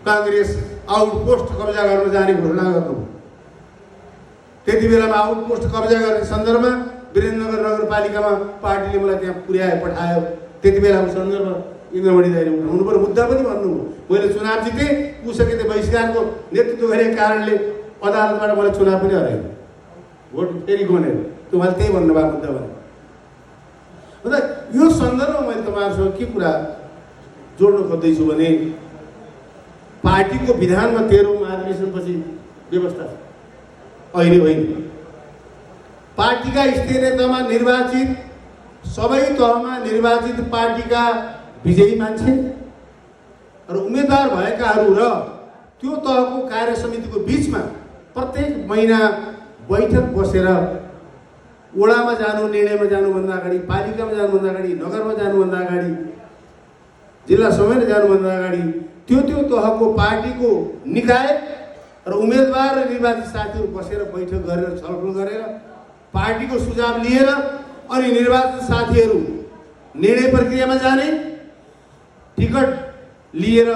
Speaker 1: काङ्ग्रेस आउटपोस्ट कब्जा गर्न जाने घोषणा गर्नुभयो। त्यति बेलामा आउटपोस्ट कब्जा गर्ने सन्दर्भमा वीरेन्द्रनगर नगरपालिकामा पार्टीले मलाई त्यहाँ पुर्याए, पठायो। त्यति बेलाको सन्दर्भ इन्द्रमणि दाइले उठाउनु पर्यो, मुद्दा पनि भन्नुभयो। मैले चुनाव जितेँ, उसके त्यो बहिष्कारको नेतृत्व गरेको कारणले अदालतबाट मलाई चुनाव पनि हरायो, भोट फेरि गनेर। त्यो मैले त्यही भन्नुभएको मुद्दा भने। अन्त यो सन्दर्भमा मैले तपाईँहरूसँग के कुरा जोड्न खोज्दैछु भने, पार्टीको विधानमा 13औं महाधिवेशनपछि व्यवस्था छ, अहिले होइन। पार्टीका स्थानीय तहमा निर्वाचित, सबै तहमा निर्वाचित पार्टीका विजयी मान्छे र उम्मेदवार भएकाहरू र त्यो तहको कार्य समितिको बिचमा प्रत्येक महिना बैठक बसेर वडामा जानु, निर्णयमा जानुभन्दा अगाडि, पालिकामा जानुभन्दा अगाडि, नगरमा जानुभन्दा अगाडि, जिल्ला समेत जानुभन्दा अगाडि त्यो तहको पार्टीको निकाय र उम्मेदवार र निर्वाचित साथीहरू बसेर बैठक गरेर छलफल गरेर पार्टीको सुझाव लिएर अनि निर्वाचित साथीहरू निर्णय प्रक्रियामा जाने, टिकट लिएर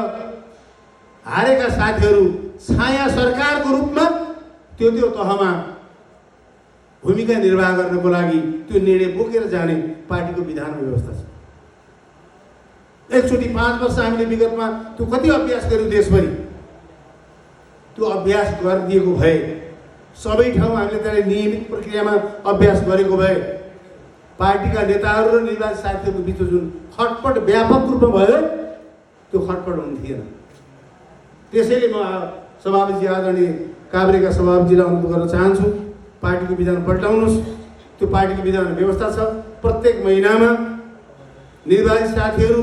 Speaker 1: हारेका साथीहरू छाया सरकारको रूपमा त्यो तहमा भूमिका निर्वाह गर्नको लागि त्यो निर्णय बोकेर जाने पार्टीको विधानमा व्यवस्था छ। एकचोटि 5 वर्ष हामीले विगतमा त्यो कति अभ्यास गर्यौँ देशभरि, त्यो अभ्यास गरिदिएको भए, सबै ठाउँ हामीले त्यसलाई नियमित प्रक्रियामा अभ्यास गरेको भए पार्टीका नेताहरू र निर्वाचित साथीहरूको बिचमा जुन खटपट व्यापक रूपमा भयो त्यो खटपट हुने थिएन। त्यसैले म सभापति आदरणीय काभ्रेका सभापतिलाई अनुरोध गर्न चाहन्छु, पार्टीको विधान पल्टाउनुहोस्। त्यो पार्टीको विधानमा व्यवस्था छ, प्रत्येक महिनामा निर्वाचित साथीहरू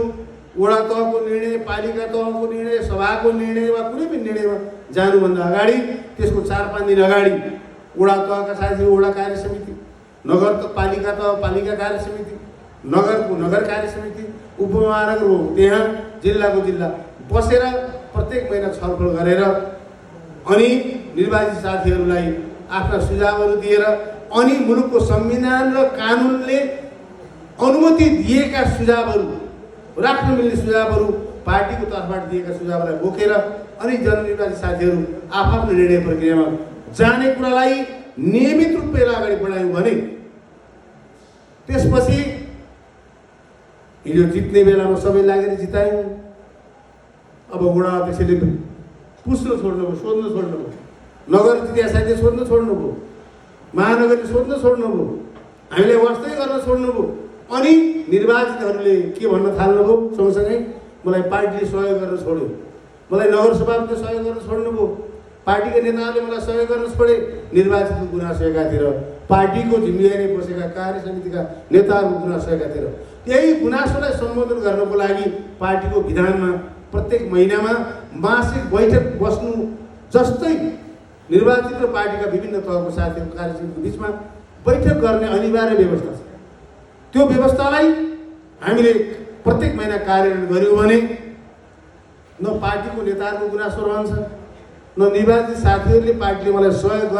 Speaker 1: वडा तहको निर्णय, पालिका तहको निर्णय, सभाको निर्णय वा कुनै पनि निर्णयमा जानुभन्दा अगाडि त्यसको 4-5 दिन अगाडि वडा तहका साथीहरू वडा कार्य समिति, नगर पालिका तह पालिका कार्य समिति, नगरको नगर कार्य समिति, उपमहानगर हो त्यहाँ, जिल्लाको जिल्ला बसेर प्रत्येक महिना छलफल गरेर अनि निर्वाचित साथीहरूलाई आफ्ना सुझावहरू दिएर अनि मुलुकको संविधान र कानुनले अनुमति दिएका सुझावहरू, राख्न मिल्ने सुझावहरू, पार्टीको तर्फबाट दिएका सुझावलाई बोकेर अनि जननिर्वाचित साथीहरू आफ्नो निर्णय प्रक्रियामा जाने कुरालाई नियमित रूपले अगाडि बढायौँ भने त्यसपछि हिजो जित्ने बेलामा सबै लागेर जितायौँ। अब वडा अध्यक्षले पुस्न छोड्नुभयो, सोध्न छोड्नुभयो, नगर जितिया साथीले सोध्न छोड्नुभयो, महानगरले सोध्न छोड्नुभयो, हामीले वास्तै गर्न छोड्नुभयो अनि निर्वाचितहरूले के भन्न थाल्नुभयो, सँगसँगै मलाई पार्टीले सहयोग गर्न छोड्यो, मलाई नगरसभाले सहयोग गर्न छोड्नुभयो, पार्टीका नेताहरूले मलाई सहयोग गर्न छोडे, निर्वाचितको गुनासो एकातिर, पार्टीको जिम्मेवारी बसेका कार्य समितिका नेताहरूको गुनासो एकातिर। यही गुनासोलाई सम्बोधन गर्नको लागि पार्टीको विधानमा प्रत्येक महिनामा मासिक बैठक बस्नु जस्तै निर्वाचित र पार्टीका विभिन्न तहको साथीहरू कार्य समितिको बिचमा बैठक गर्ने अनिवार्य व्यवस्था छ। त्यो व्यवस्थालाई हामीले प्रत्येक महिना कार्यान्वयन गर्यौँ भने न पार्टीको नेताहरूको गुनासो रहन्छ, न निर्वाचित साथीहरूले पार्टीले मलाई सहयोग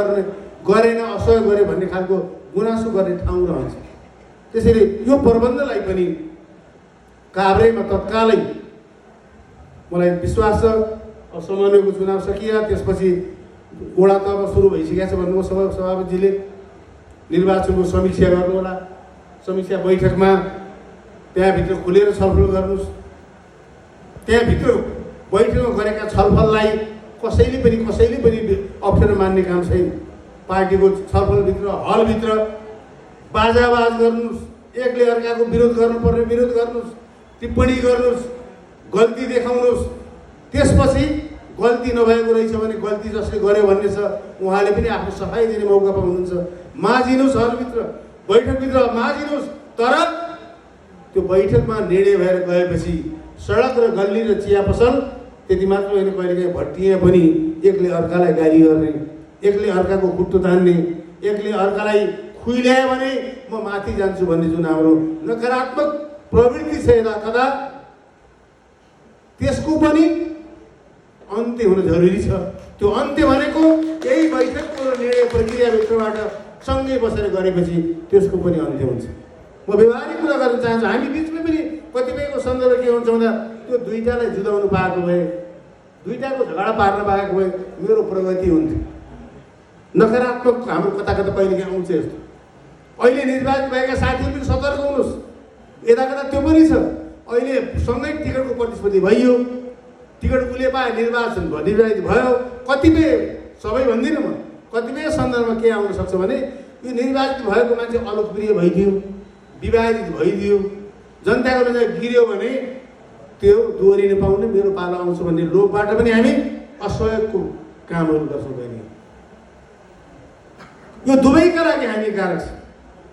Speaker 1: गरेन असहयोग गरे भन्ने खालको गुनासो गर्ने ठाउँ रहन्छ। त्यसैले यो प्रबन्धलाई पनि काभ्रेमा तत्कालै मलाई विश्वास छ। अब समन्वयको चुनाव सकिया, त्यसपछि वडा तहमा सुरु भइसकेको छ भन्नुभयो सभापतिजीले। निर्वाचनको समीक्षा गर्नुहोला, समीक्षा बैठकमा त्यहाँभित्र खुलेर छलफल गर्नुहोस्। त्यहाँभित्र बैठकमा गरेका छलफललाई कसैले पनि अप्ठ्यारो मान्ने काम छैन। पार्टीको छलफलभित्र हलभित्र बाजाबाज गर्नुहोस्, एकले अर्काको विरोध गर्नुपर्ने विरोध गर्नुहोस्, टिप्पणी गर्नुहोस्, गल्ती देखाउनुहोस्। त्यसपछि गल्ती नभएको रहेछ भने गल्ती जसले गर्यो भन्ने छ उहाँले पनि आफ्नो सफाइ दिने मौका पाउनुहुन्छ। माझिनुहोस्, हलभित्र बैठकभित्र माझिनुहोस्। तर त्यो बैठकमा निर्णय भएर गएपछि सडक र गल्ली र चिया पसल त्यति मात्र होइन, कहिलेकाहीँ भट्टिए पनि एकले अर्कालाई गाली गर्ने, एकले अर्काको खुट्टो तान्ने, एकले अर्कालाई खुइल्यायो भने म माथि जान्छु भन्ने जुन हाम्रो नकारात्मक प्रवृत्ति छ यता कता, त्यसको पनि अन्त्य हुन जरुरी छ। त्यो अन्त्य भनेको यही बैठकको निर्णय प्रक्रियाभित्रबाट सँगै बसेर गरेपछि त्यसको पनि अन्त्य हुन्छ। म व्यवहारिक कुरा गर्न चाहन्छु। हामी बिचमा पनि कतिपयको सन्दर्भ के हुन्छ भन्दा त्यो दुईटालाई जुदाउनु पाएको भए, दुईटाको झगडा पार्न पाएको भए मेरो प्रगति हुन्थ्यो। नकारात्मक हाम्रो कता कता कहिलेकाहीँ आउँछ यस्तो। अहिले निर्वाचित भएका साथीहरू पनि सतर्क हुनुहोस्, यता कता त्यो पनि छ। अहिले सँगै टिकटको प्रतिस्पर्धी भइयो, टिकट उसले पाए, निर्वाचन भयो, निर्वाचित भयो। कतिपय, सबै भन्दिनँ म, कतिपय सन्दर्भमा के आउन सक्छ भने यो निर्वाचित भएको मान्छे अलोकप्रिय भइदियो, विवादित भइदियो, जनताको नजर गिर्यो भने त्यो दोहोरिन पाउने मेरो पालो आउँछ भन्ने लोभबाट पनि हामी असहयोगको कामहरू गर्छौँ। बहिनी, यो दुवैका लागि हानिकारक छ।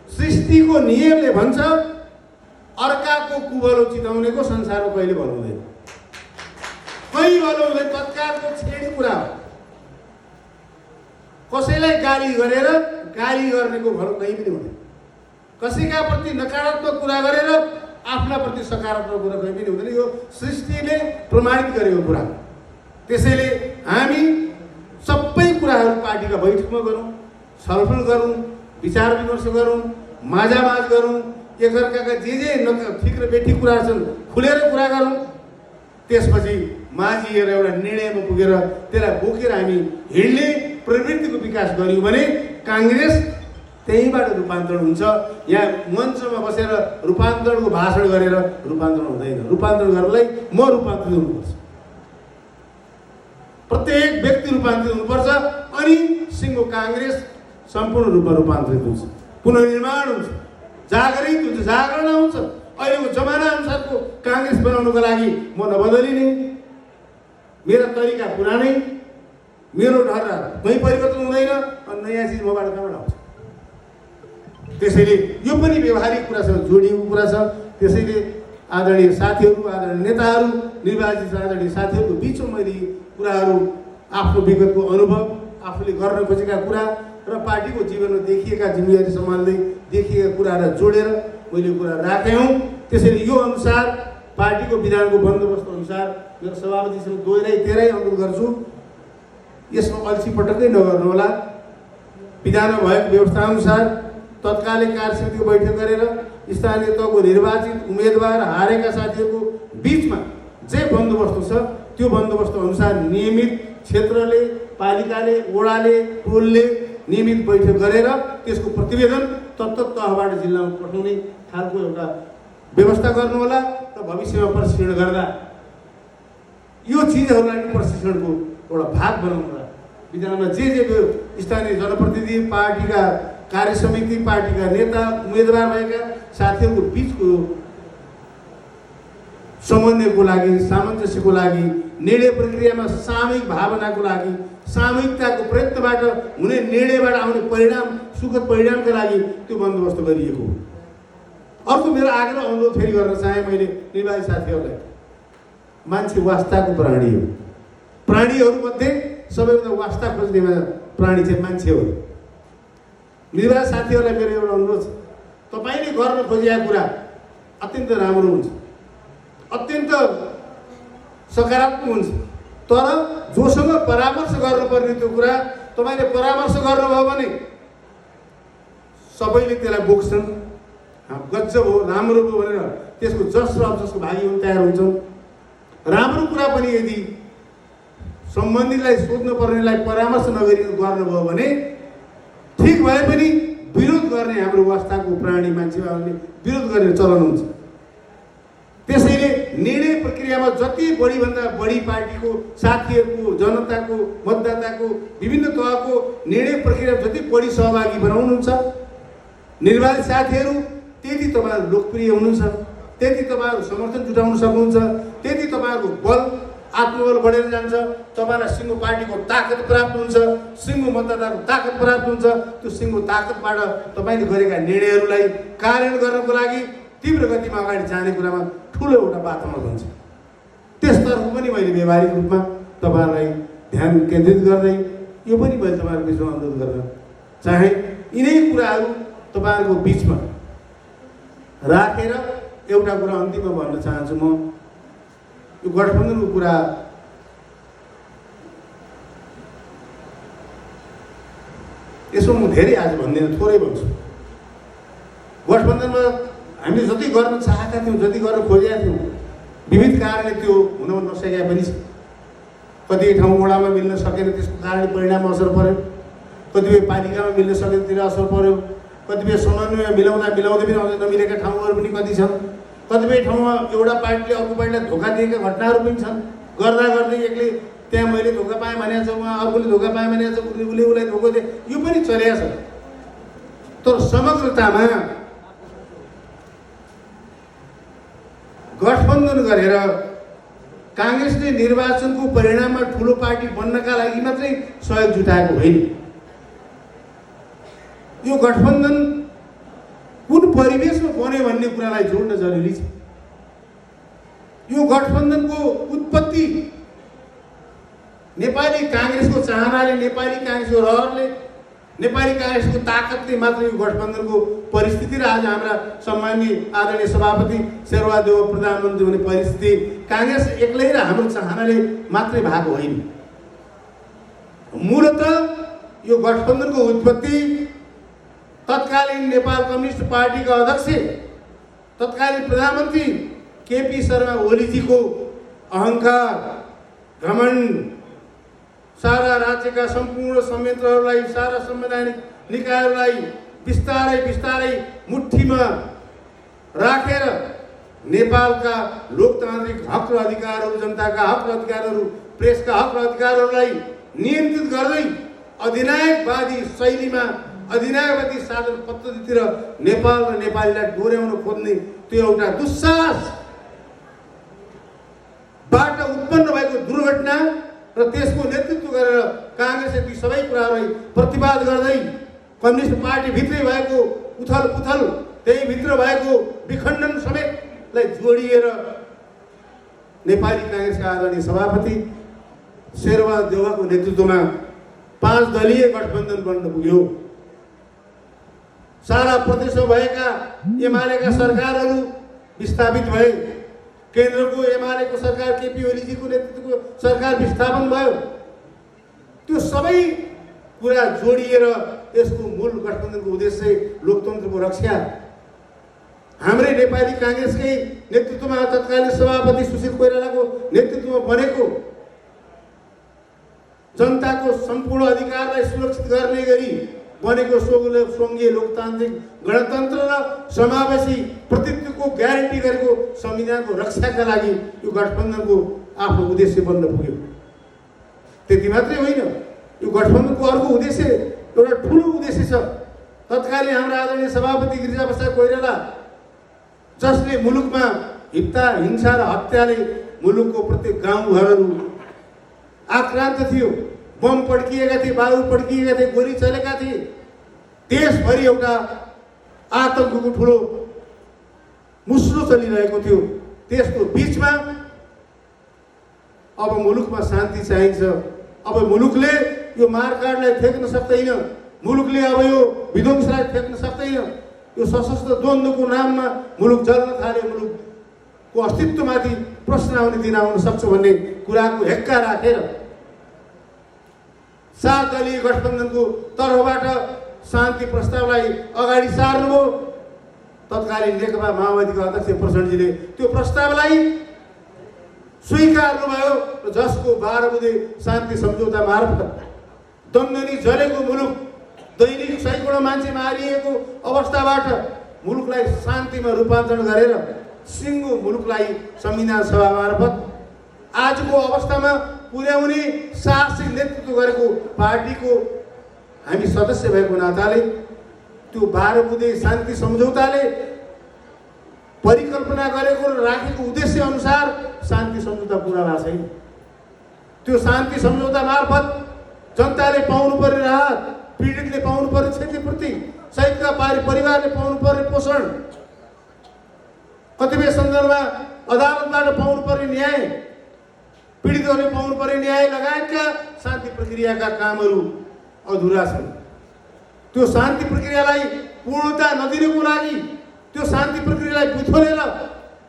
Speaker 1: सृष्टिको नियमले भन्छ अर्काको कुभलो चिताउनेको संसारमा कहिले भलो हुँदैन। कहीँ भलो हुँदैन, तत्कालको छेडी कुरा हो। कसैलाई गाली गरेर गाली गर्नेको भलो कहीँ पनि हुँदैन। कसैका प्रति नकारात्मक कुरा गरेर आफ्ना प्रति सकारात्मक कुरा कहीँ पनि हुँदैन। यो सृष्टिले प्रमाणित गरेको कुरा। त्यसैले हामी सबै कुराहरू पार्टीका बैठकमा गरौँ, छलफल गरौँ, विचार विमर्श गरौँ, माझामाझ गरौँ, एकअर्काका जे ठिक र बेठिक कुराहरू छन् खुलेर कुरा गरौँ। त्यसपछि माझिएर एउटा निर्णयमा पुगेर त्यसलाई बोकेर हामी हिँड्ने प्रवृत्तिको विकास गऱ्यौँ भने काङ्ग्रेस त्यहीँबाट रूपान्तरण हुन्छ। यहाँ मञ्चमा बसेर रूपान्तरणको भाषण गरेर रूपान्तरण हुँदैन। रूपान्तरण गर्नलाई म रूपान्तरित हुनुपर्छ, प्रत्येक व्यक्ति रूपान्तरित हुनुपर्छ, अनि सिङ्गो काङ्ग्रेस सम्पूर्ण रूपमा रूपान्तरित हुन्छ, पुनर्निर्माण हुन्छ, जागृत हुन्छ, जागरण हुन्छ। अहिलेको जमाना अनुसारको काङ्ग्रेस बनाउनुको लागि म नबदलिने, मेरा तरिका पुरानै, मेरो ढर्रा कहीँ परिवर्तन हुँदैन, अनि नयाँ चिज मबाट कहाँबाट आउँछ। त्यसैले यो पनि व्यवहारिक कुरासँग जोडिएको कुरा छ। त्यसैले आदरणीय साथीहरू, आदरणीय नेताहरू, निर्वाचित आदरणीय साथीहरूको बिचमा मैले कुराहरू, आफ्नो विगतको अनुभव, आफूले गर्न खोजेका कुरा र पार्टीको जीवनमा देखिएका जिम्मेवारी सम्हाल्दै देखिएका कुराहरूलाई जोडेर मैले कुरा राखेँ हौँ। त्यसैले यो अनुसार पार्टीको विधानको बन्दोबस्त अनुसार मेरो सभापतिसँग तेह्रै अनुरोध गर्छु, यसमा अल्छी पटक्कै नगर्नुहोला। विधानमा भएको व्यवस्था अनुसार तत्कालीन कार्यसमितिको बैठक गरेर स्थानीय तहको निर्वाचित उम्मेदवार हारेका साथीहरूको बिचमा जे बन्दोबस्त छ त्यो बन्दोबस्त अनुसार नियमित क्षेत्रले, पालिकाले, वडाले, टोलले नियमित बैठक गरेर त्यसको प्रतिवेदन तत्त तहबाट जिल्लामा पठाउने खालको एउटा व्यवस्था गर्नुहोला। र भविष्यमा प्रशिक्षण गर्दा यो चिजहरूलाई प्रशिक्षणको एउटा भाग बनाउनुहोला। विधानमा जे स्थानीय जनप्रतिनिधि, पार्टीका कार्यसमिति, पार्टीका नेता, उम्मेदवार भएका साथीहरूको बिचको समन्वयको लागि, सामञ्जस्यको लागि, निर्णय प्रक्रियामा सामूहिक भावनाको लागि, सामूहिकताको प्रयत्नबाट हुने निर्णयबाट आउने परिणाम, सुखद परिणामका लागि त्यो बन्दोबस्त गरिएको हो। अर्को मेरो आग्रह अनुरोध फेरि गर्न चाहे मैले निर्वाचित साथीहरूलाई, मान्छे वास्ताको प्राणी हो। प्राणीहरूमध्ये सबैभन्दा वास्ता खोज्ने प्राणी चाहिँ मान्छे हो। निर्वाचित साथीहरूलाई मेरो एउटा अनुरोध छ, तपाईँले गर्न खोजेका कुरा अत्यन्त राम्रो हुन्छ, अत्यन्त सकारात्मक हुन्छ, तर जोसँग परामर्श गर्नुपर्ने त्यो कुरा तपाईँले परामर्श गर्नुभयो भने सबैले त्यसलाई बोक्छन्, गजब हो, राम्रो हो भनेर त्यसको जस र अफसोसको भागी हुन तयार हुन्छौँ। राम्रो कुरा पनि यदि सम्बन्धितलाई सोध्नु पर्नेलाई परामर्श नगरी गर्नुभयो भने ठिक भए पनि विरोध गर्ने हाम्रो वास्ताको प्राणी मान्छेहरूले विरोध गर्ने चलन हुन्छ। त्यसैले निर्णय प्रक्रियामा जति बढीभन्दा बढी पार्टीको साथीहरूको, जनताको, मतदाताको, विभिन्न तहको निर्णय प्रक्रिया जति बढी सहभागी बनाउनुहुन्छ निर्वाचित साथीहरू, त्यति तपाईँहरू लोकप्रिय हुनुहुन्छ, त्यति तपाईँहरू समर्थन जुटाउन सक्नुहुन्छ, त्यति तपाईँहरूको बल, आत्मबल बढेर जान्छ, तपाईँलाई सिङ्गो पार्टीको ताकत प्राप्त हुन्छ, सिङ्गो मतदाताको ताकत प्राप्त हुन्छ। त्यो सिङ्गो ताकतबाट तपाईँले गरेका निर्णयहरूलाई कार्यान्वयन गर्नको लागि तीव्र गतिमा अगाडि जाने कुरामा ठुलो एउटा वातावरण हुन्छ। त्यसतर्फ पनि मैले व्यवहारिक रूपमा तपाईँहरूलाई ध्यान केन्द्रित गर्दै यो पनि मैले तपाईँहरूको बिचमा अनुरोध गर्न चाहे। यिनै कुराहरू तपाईँहरूको बिचमा राखेर एउटा कुरा अन्तिममा भन्न चाहन्छु, म यो गठबन्धनको कुरा यसो म धेरै आज भन्दिनँ, थोरै भन्छु। गठबन्धनमा हामीले जति गर्न चाहेका थियौँ, जति गर्न खोजेका थियौँ, विविध कारणले त्यो हुन नसकेका पनि छ। कति ठाउँ वडामा मिल्न सकेन, त्यसको कारणले परिणाममा असर पर्यो, कतिपय पालिकामा मिल्न सकेन त्यसले असर पर्यो, कतिपय समन्वय मिलाउँदा पनि अझै नमिलेका ठाउँहरू पनि कति छन्, कतिपय ठाउँमा एउटा पार्टीले अर्को पार्टीलाई धोका दिएका घटनाहरू पनि छन्। गर्दा गर्दै एकले त्यहाँ मैले धोका पाएँ भनेको छ, उहाँ अर्कोले धोका पाएँ भनेको छ, उसले उसलाई धोका दिए, यो पनि चलेको छ। तर समग्रतामा गठबन्धन गरेर काङ्ग्रेसले निर्वाचनको परिणाममा ठुलो पार्टी बन्नका लागि मात्रै सहयोग जुटाएको होइन। यो गठबन्धन कुन परिवेशमा बन्यो भन्ने कुरालाई जोड्न जरुरी छ। यो गठबन्धनको उत्पत्ति नेपाली काङ्ग्रेसको चाहनाले, नेपाली काङ्ग्रेसको रहरले, नेपाली काङ्ग्रेसको ताकतले मात्र यो गठबन्धनको परिस्थिति र आज हाम्रा सम्माननीय आदरणीय सभापति शेरबहादुर प्रधानमन्त्री हुने परिस्थिति काङ्ग्रेस एक्लै र हाम्रो चाहनाले मात्रै भएको होइन। मूलतः यो गठबन्धनको उत्पत्ति तत्कालीन नेपाल कम्युनिस्ट पार्टीका अध्यक्ष तत्कालीन प्रधानमन्त्री केपी शर्मा ओलीजीको अहंकार, घमण्ड सारा राज्यका सम्पूर्ण संयन्त्रहरूलाई, सारा संवैधानिक निकायहरूलाई बिस्तारै बिस्तारै मुठ्ठीमा राखेर नेपालका लोकतान्त्रिक हक र अधिकारहरू, जनताका हक र अधिकारहरू, प्रेसका हक र अधिकारहरूलाई नियन्त्रित गर्दै अधिनायकवादी शैलीमा, अधिनायकवादी साधन पद्धतितिर नेपाल र नेपालीलाई डोर्याउन खोज्ने त्यो एउटा दुस्साहसबाट उत्पन्न भएको दुर्घटना र त्यसको नेतृत्व गरेर कांग्रेसले ती सबै कुराहरूलाई प्रतिवाद गर्दै कम्युनिस्ट पार्टी भित्रै भएको उथल पुथल, त्यही भित्र भएको विखण्डन समेतलाई जोडिएर नेपाली कांग्रेसका आदरणीय सभापति शेरबहादुर देउवाको नेतृत्वमा 5 दलीय गठबन्धन बन्न पुग्यो। सारा प्रदेशमा भएका एमालेका सरकारहरू विस्थापित भए। केन्द्रको एमालेको सरकार, केपी ओलीजीको नेतृत्वको सरकार विस्थापन भयो। त्यो सबै कुरा जोडिएर यसको मूल गठबन्धनको उद्देश्य लोकतन्त्रको रक्षा। हाम्रै नेपाली कांग्रेसकै नेतृत्वमा तत्कालीन सभापति सुशील कोइरालाको नेतृत्वमा बनेको जनताको सम्पूर्ण अधिकारलाई सुरक्षित गर्ने गरी बनेको सङ्घीय लोकतान्त्रिक गणतन्त्र र समावेशी प्रतिनिधित्वको ग्यारेन्टी गरेको संविधानको रक्षाका लागि यो गठबन्धनको आफ्नो उद्देश्य बन्न पुग्यो। त्यति मात्रै होइन, यो गठबन्धनको अर्को उद्देश्य, एउटा ठुलो उद्देश्य छ। तत्कालीन हाम्रा आदरणीय सभापति गिरिजाप्रसाद कोइराला, जसले मुलुकमा हिंसा र हत्याले मुलुकको प्रत्येक गाउँघरहरू आक्रान्त थियो, बम पड्किएका थिए, बारुद पड्किएका थिए, गोली चलेका थिए, देशभरि एउटा आतंकको ठुलो मुस्लो चलिरहेको थियो। त्यसको बिचमा अब मुलुकमा शान्ति चाहिन्छ। अब मुलुकले यो मारकाटलाई फेक्न सक्दैन, मुलुकले अब यो विध्वंसलाई फेक्न सक्दैन। यो सशस्त्र द्वन्द्वको नाममा मुलुक जल्न थाले, मुलुकको अस्तित्वमाथि प्रश्न आउने दिन आउन सक्छ भन्ने कुराको हेक्का राखेर 7 दलीय गठबन्धनको तर्फबाट शान्ति प्रस्तावलाई अगाडि सार्नुभयो। तत्कालीन नेकपा माओवादीका अध्यक्ष प्रचण्डजीले त्यो प्रस्तावलाई स्वीकार्नुभयो, जसको 12 बुँदे शान्ति सम्झौता मार्फत दमदमी जलेको मुलुक, दैनिक सैकडौँ मान्छे मारिएको अवस्थाबाट मुलुकलाई शान्तिमा रूपान्तरण गरेर सिङ्गो मुलुकलाई संविधान सभा मार्फत आजको अवस्थामा पुर्याउने साहसिक नेतृत्व गरेको पार्टीको हामी सदस्य भएको नाताले त्यो 12 बुँदे शान्ति सम्झौताले परिकल्पना गरेको र राखेको उद्देश्य अनुसार शान्ति सम्झौता पुरा भएको छैन। त्यो शान्ति सम्झौता मार्फत जनताले पाउनु पर्ने राहत, पीडितले पाउनु पर्ने क्षतिपूर्ति, शहीदका परिवारले पाउनु पर्ने पोषण, कतिपय सन्दर्भमा अदालतबाट पाउनु पर्ने न्याय, पीडितहरूले पाउनु पर्ने न्याय लगायतका शान्ति प्रक्रियाका कामहरू अधुरा छन्। त्यो शान्ति प्रक्रियालाई पूर्णता नदिनको लागि, त्यो शान्ति प्रक्रियालाई बुझोलेर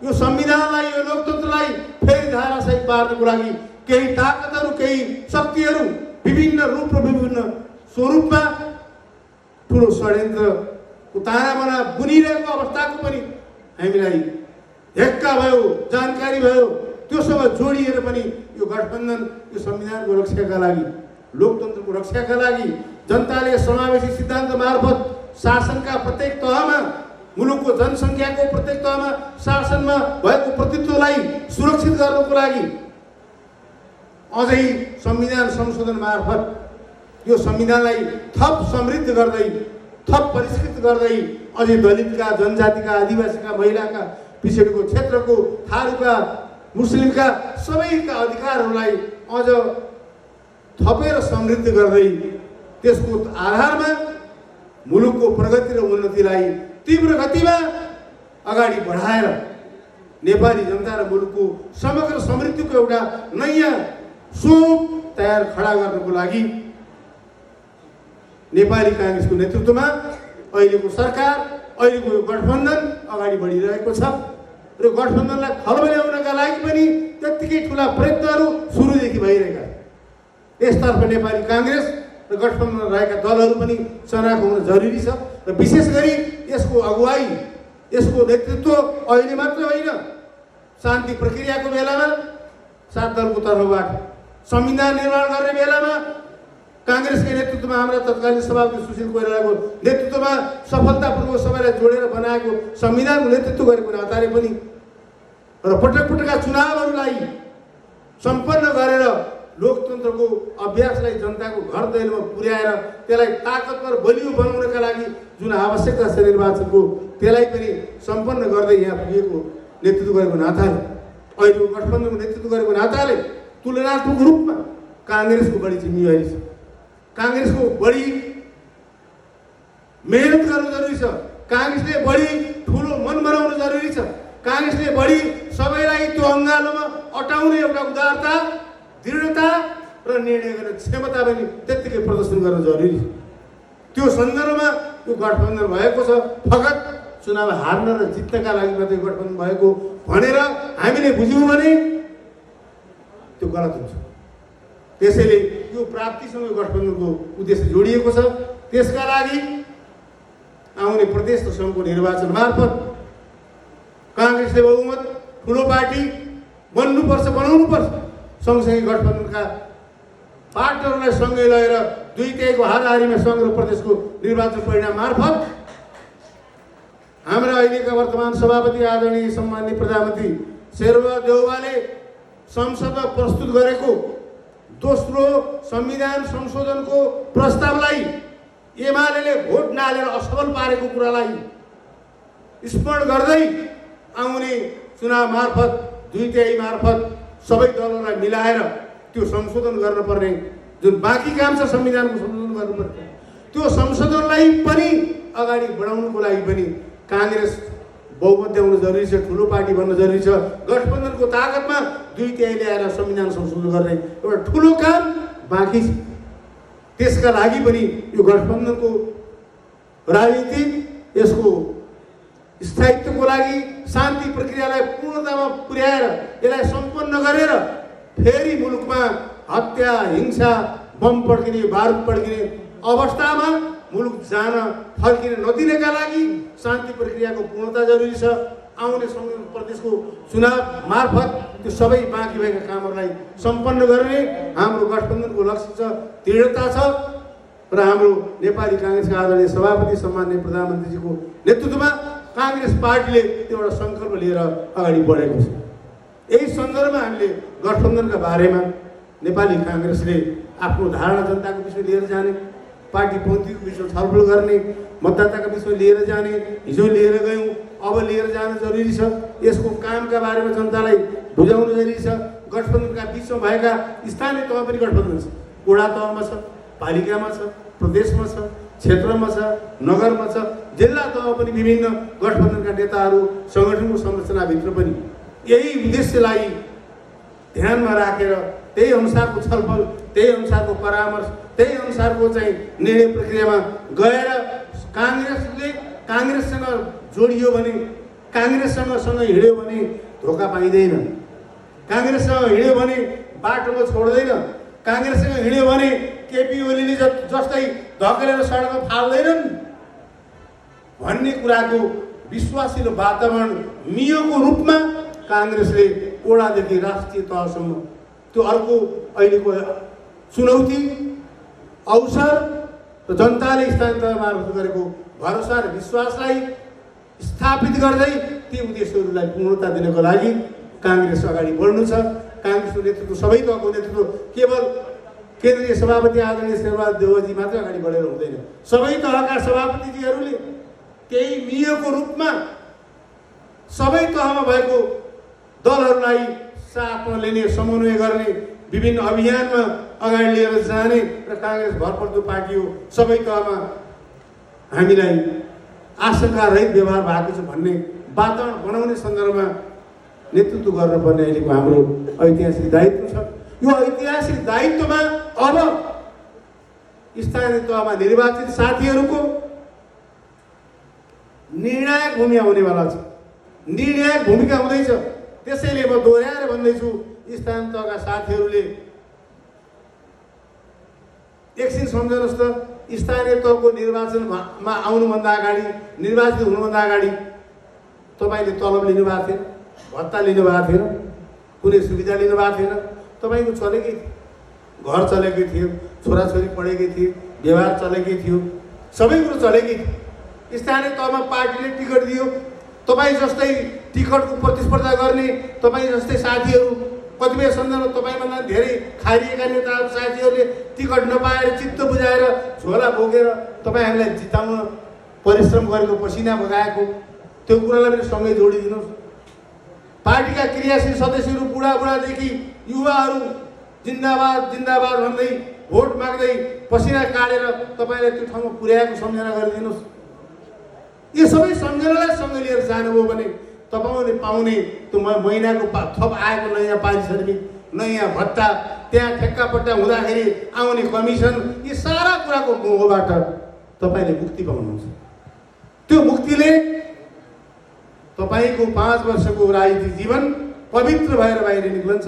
Speaker 1: यो संविधानलाई, यो लोकतन्त्रलाई फेरि धाराशाही पार्नको लागि केही ताकतहरू, केही शक्तिहरू विभिन्न रूप र विभिन्न स्वरूपमा ठुलो षड्यन्त्रको ताराबना बुनिरहेको अवस्थाको पनि हामीलाई हेक्का भयो, जानकारी भयो। त्योसँग जोडिएर पनि यो गठबन्धन यो संविधानको रक्षाका लागि, लोकतन्त्रको रक्षाका लागि, जनताले समावेशी सिद्धान्त मार्फत शासनका प्रत्येक तहमा, मुलुकको जनसङ्ख्याको प्रत्येक तहमा शासनमा भएको प्रतित्वलाई सुरक्षित गर्नको लागि अझै संविधान संशोधन मार्फत यो संविधानलाई थप समृद्ध गर्दै, थप परिष्कृत गर्दै अझै दलितका, जनजातिका, आदिवासीका, महिलाका, पिछडिएको क्षेत्रको, थारूका, मुस्लिमका सबैका अधिकारहरूलाई अझ थपेर समृद्ध गर्दै त्यसको आधारमा मुलुकको प्रगति र उन्नतिलाई तीव्र गतिमा अगाडि बढाएर नेपाली जनता र मुलुकको समग्र समृद्धिको एउटा नयाँ सोप तयार खडा गर्नको लागि नेपाली कांग्रेसको नेतृत्वमा अहिलेको सरकार, अहिलेको यो गठबन्धन अगाडि बढिरहेको छ र गठबन्धनलाई खलबल्याउनका लागि पनि त्यत्तिकै ठुला प्रयत्नहरू सुरुदेखि भइरहेका छन्। यसतर्फ नेपाली कांग्रेस र गठबन्धनमा रहेका दलहरू पनि चनाखो हुन जरुरी छ र विशेष गरी यसको अगुवाई यसको नेतृत्व अहिले मात्र होइन शान्ति प्रक्रियाको बेलामा 7 दलको तर्फबाट संविधान निर्माण गर्ने बेलामा कांग्रेसकै नेतृत्वमा हाम्रा तत्कालीन सभापति सुशील कोइरालाको नेतृत्वमा सफलतापूर्वक सबैलाई जोडेर बनाएको संविधानको नेतृत्व गरेको नाताले पनि र पटक पटकका चुनावहरूलाई सम्पन्न गरेर लोकतन्त्रको अभ्यासलाई जनताको घर दैलोमा पुर्याएर त्यसलाई ताकतवर बलियो बनाउनका लागि जुन आवश्यकता छ निर्वाचनको त्यसलाई पनि सम्पन्न गर्दै यहाँ पुगेको नेतृत्व गरेको नाताले अहिलेको गठबन्धनको नेतृत्व गरेको नाताले तुलनात्मक रूपमा कांग्रेसको बढी जिम्मेवारी छ कांग्रेसको बढी मेहनत गर्नु जरुरी छ कांग्रेसले बढी ठुलो मन बनाउनु जरुरी छ कांग्रेसले बढी सबैलाई त्यो अङ्गालोमा अटाउने एउटा उदारता दृढता र निर्णय गर्ने क्षमता पनि त्यत्तिकै प्रदर्शन गर्न जरुरी छ त्यो सन्दर्भमा यो गठबन्धन भएको छ फगत चुनाव हार्न र जित्नका लागि मात्रै गठबन्धन भएको भनेर हामीले बुझ्यौँ भने त्यो गलत हुन्छ त्यसैले यो प्राप्तिसँग गठबन्धनको उद्देश्य जोडिएको छ त्यसका लागि आउने प्रदेश र सङ्घको निर्वाचन मार्फत कांग्रेसले बहुमत ठुलो पार्टी बन्नुपर्छ बनाउनुपर्छ सँगसँगै गठबन्धनका पार्टनरलाई सँगै लगेर 2/3 हाराहारीमा सङ्घ र प्रदेशको निर्वाचन परिणाम मार्फत हाम्रा अहिलेका वर्तमान सभापति आदरणीय सम्माननीय प्रधानमन्त्री शेरबहादुर देउवाले संसदमा प्रस्तुत गरेको दोस्रो संविधान संशोधनको प्रस्तावलाई एमाले भोट नहालेर असफल पारेको कुरालाई स्मरण गर्दै आउने चुनाव मार्फत 2/3 मार्फत सबै दलहरूलाई मिलाएर त्यो संशोधन गर्नुपर्ने जुन बाँकी काम छ संविधानको संशोधन गर्नुपर्ने त्यो संशोधनलाई पनि अगाडि बढाउनुको लागि पनि कांग्रेस बहुमत ल्याउनु जरुरी छ ठुलो पार्टी बन्न जरुरी छ गठबन्धनको ताकतमा 2/3 ल्याएर संविधान संशोधन गर्ने एउटा ठुलो काम बाँकी छ त्यसका लागि पनि यो गठबन्धनको राजनीति यसको स्थायित्वको लागि शान्ति प्रक्रियालाई पूर्णतामा पुर्याएर यसलाई सम्पन्न गरेर फेरि मुलुकमा हत्या हिंसा बम पड्किने बारुद पड्किने अवस्थामा मुलुक जान फर्किन नदिनका लागि शान्ति प्रक्रियाको पूर्णता जरुरी छ आउने प्रदेशको चुनाव मार्फत त्यो सबै बाँकी भएका कामहरूलाई सम्पन्न गर्ने हाम्रो गठबन्धनको लक्ष्य छ दृढता छ र हाम्रो नेपाली कांग्रेसका आदरणीय सभापति सम्माननीय प्रधानमन्त्रीजीको नेतृत्वमा कांग्रेस पार्टीले एउटा सङ्कल्प लिएर अगाडि बढेको छ यही सन्दर्भमा हामीले गठबन्धनका बारेमा नेपाली कांग्रेसले आफ्नो धारणा जनताको विषय लिएर जाने पार्टी पन्थीको विषयमा छलफल गर्ने मतदाताका विषयमा लिएर जाने हिजो लिएर गयौँ अब लिएर जानु जरुरी छ यसको कामका बारेमा जनतालाई बुझाउनु जरुरी छ गठबन्धनका बिचमा भएका स्थानीय तहमा पनि गठबन्धन छ वडा तहमा छ पालिकामा छ प्रदेशमा छ क्षेत्रमा छ नगरमा छ जिल्ला तहमा पनि विभिन्न गठबन्धनका नेताहरू सङ्गठनको संरचनाभित्र पनि यही उद्देश्यलाई ध्यानमा राखेर त्यही अनुसारको छलफल त्यही अनुसारको परामर्श त्यही अनुसारको चाहिँ निर्णय प्रक्रियामा गएर कांग्रेससँग जोडियो भने कांग्रेससँग हिँड्यो भने धोका पाइँदैन कांग्रेससँग हिँड्यो भने बाटोमा छोड्दैन कांग्रेससँग हिँड्यो भने केपी ओलीले जस्तै धकेलेर सडकमा फाल्दैनन् भन्ने कुराको विश्वासिलो वातावरण मियोको रूपमा कांग्रेसले वडादेखि राष्ट्रिय तहसम्म त्यो अर्को अहिलेको चुनौती अवसर र जनताले स्थानीय तह मार्फत गरेको भरोसा र विश्वासलाई स्थापित गर्दै ती उद्देश्यहरूलाई पूर्णता दिनको लागि कांग्रेस अगाडि बढ्नु छ कांग्रेसको नेतृत्व सबै तहको नेतृत्व केवल केन्द्रीय सभापति आदरणीय शेरबहादुर देउवाजी मात्र अगाडि बढेर हुँदैन सबै तहका सभापतिजीहरूले केही मियोको रूपमा सबै तहमा भएको दलहरूलाई साथमा लिने समन्वय गर्ने विभिन्न अभियानमा अगाडि लिएर जाने र कांग्रेस भरपर्दो पार्टी हो सबै तहमा हामीलाई आशंका रहित व्यवहार भएको छ भन्ने वातावरण बनाउने सन्दर्भमा नेतृत्व गर्नुपर्ने अहिलेको हाम्रो ऐतिहासिक दायित्व छ यो ऐतिहासिक दायित्वमा अब स्थानीय तहमा निर्वाचित साथीहरूको निर्णायक भूमिका हुनेवाला छ निर्णायक भूमिका हुँदैछ त्यसैले म दोहोऱ्याएर भन्दैछु स्थानीय तहका साथीहरूले एकछिन सम्झनुहोस् त, स्थानीय तहको निर्वाचनमा आउनुभन्दा अगाडि, निर्वाचित हुनुभन्दा अगाडि तपाईँले तलब लिनुभएको थिएन, भत्ता लिनुभएको थिएन, कुनै सुविधा लिनुभएको थिएन। तपाईँको चलेकै थियो, घर चलेकै थियो, छोराछोरी पढेकै थिए, व्यवहार चलेकै थियो, सबै कुरो चलेकै थियो। स्थानीय तहमा पार्टीले टिकट दियो, तपाईँ जस्तै टिकटको प्रतिस्पर्धा गर्ने तपाईँ जस्तै साथीहरू, कतिपय सन्दर्भमा तपाईँभन्दा धेरै खारिएका नेताहरू साथीहरूले टिकट नपाएर चित्त बुझाएर झोला बोकेर तपाईँ हामीलाई जिताउन परिश्रम गरेको, पसिना बगाएको, त्यो कुरालाई पनि सँगै जोडिदिनुहोस्। पार्टीका क्रियाशील सदस्यहरू बुढाबुढादेखि युवाहरू जिन्दाबाद जिन्दाबाद भन्दै भोट माग्दै पसिना काटेर तपाईँले त्यो ठाउँमा पुर्याएको सम्झना गरिदिनुहोस्। यो सबै सम्झनालाई सँगै लिएर जानुभयो भने तपाईँले पाउने त्यो महिनाको थप आएको नयाँ पारिश्रमिक, नयाँ भत्ता, त्यहाँ ठेक्कापट्टा हुँदाखेरि आउने कमिसन, यी सारा कुराको मोहबाट तपाईँले मुक्ति पाउनुहुन्छ। त्यो मुक्तिले तपाईँको 5 वर्षको राजनीतिक जीवन पवित्र भएर बाहिर निक्लन्छ।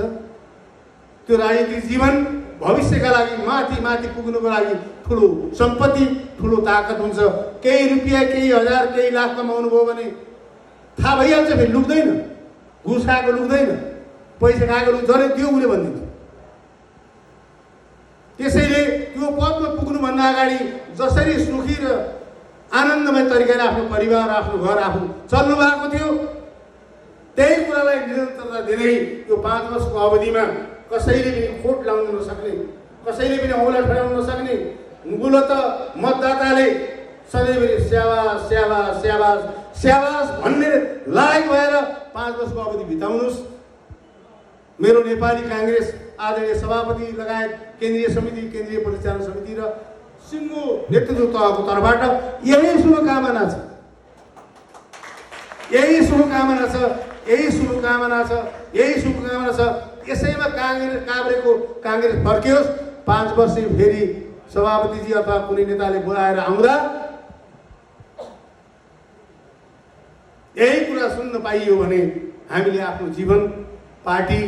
Speaker 1: त्यो राजनीतिक जीवन भविष्यका लागि माथि माथि पुग्नुको लागि ठुलो सम्पत्ति, ठुलो ताकत हुन्छ। केही रुपियाँ, केही हजार, केही लाख कमाउनु भयो भने थाहा भइहाल्छ, फेरि लुक्दैन, घुस खाएको लुक्दैन, पैसा खाएको लुक्छ, जसले त्यो उसले भनिदिन्छ। त्यसैले त्यो पदमा पुग्नुभन्दा अगाडि जसरी सुखी र आनन्दमय तरिकाले आफ्नो परिवार, आफ्नो घर आफू चल्नु भएको थियो, त्यही कुरालाई निरन्तरता दिँदै यो 5 वर्षको अवधिमा कसैले पनि खोट लाउन नसक्ने, कसैले पनि औँला ठडाउन नसक्ने, मूलत मतदाताले सधैँभरि स्याबास स्याबास स्याबास स्याबास भन्ने लायक भएर 5 वर्षको अवधि बिताउनुहोस्। मेरो नेपाली काङ्ग्रेस आदरणीय सभापति लगायत केन्द्रीय समिति, केन्द्रीय परिचालन समिति र सिङ्गो नेतृत्व तहको तर्फबाट यही शुभकामना छ, यही शुभकामना छ, यही शुभकामना छ, यही शुभकामना छ। यसैमा काभ्रेको काङ्ग्रेस फर्कियोस्। 5 वर्ष फेरि सभापतिजी अथवा कुनै नेताले बोलाएर आउँदा यही कुरा सुन्न पाइयो भने हामीले आफ्नो जीवन, पार्टी,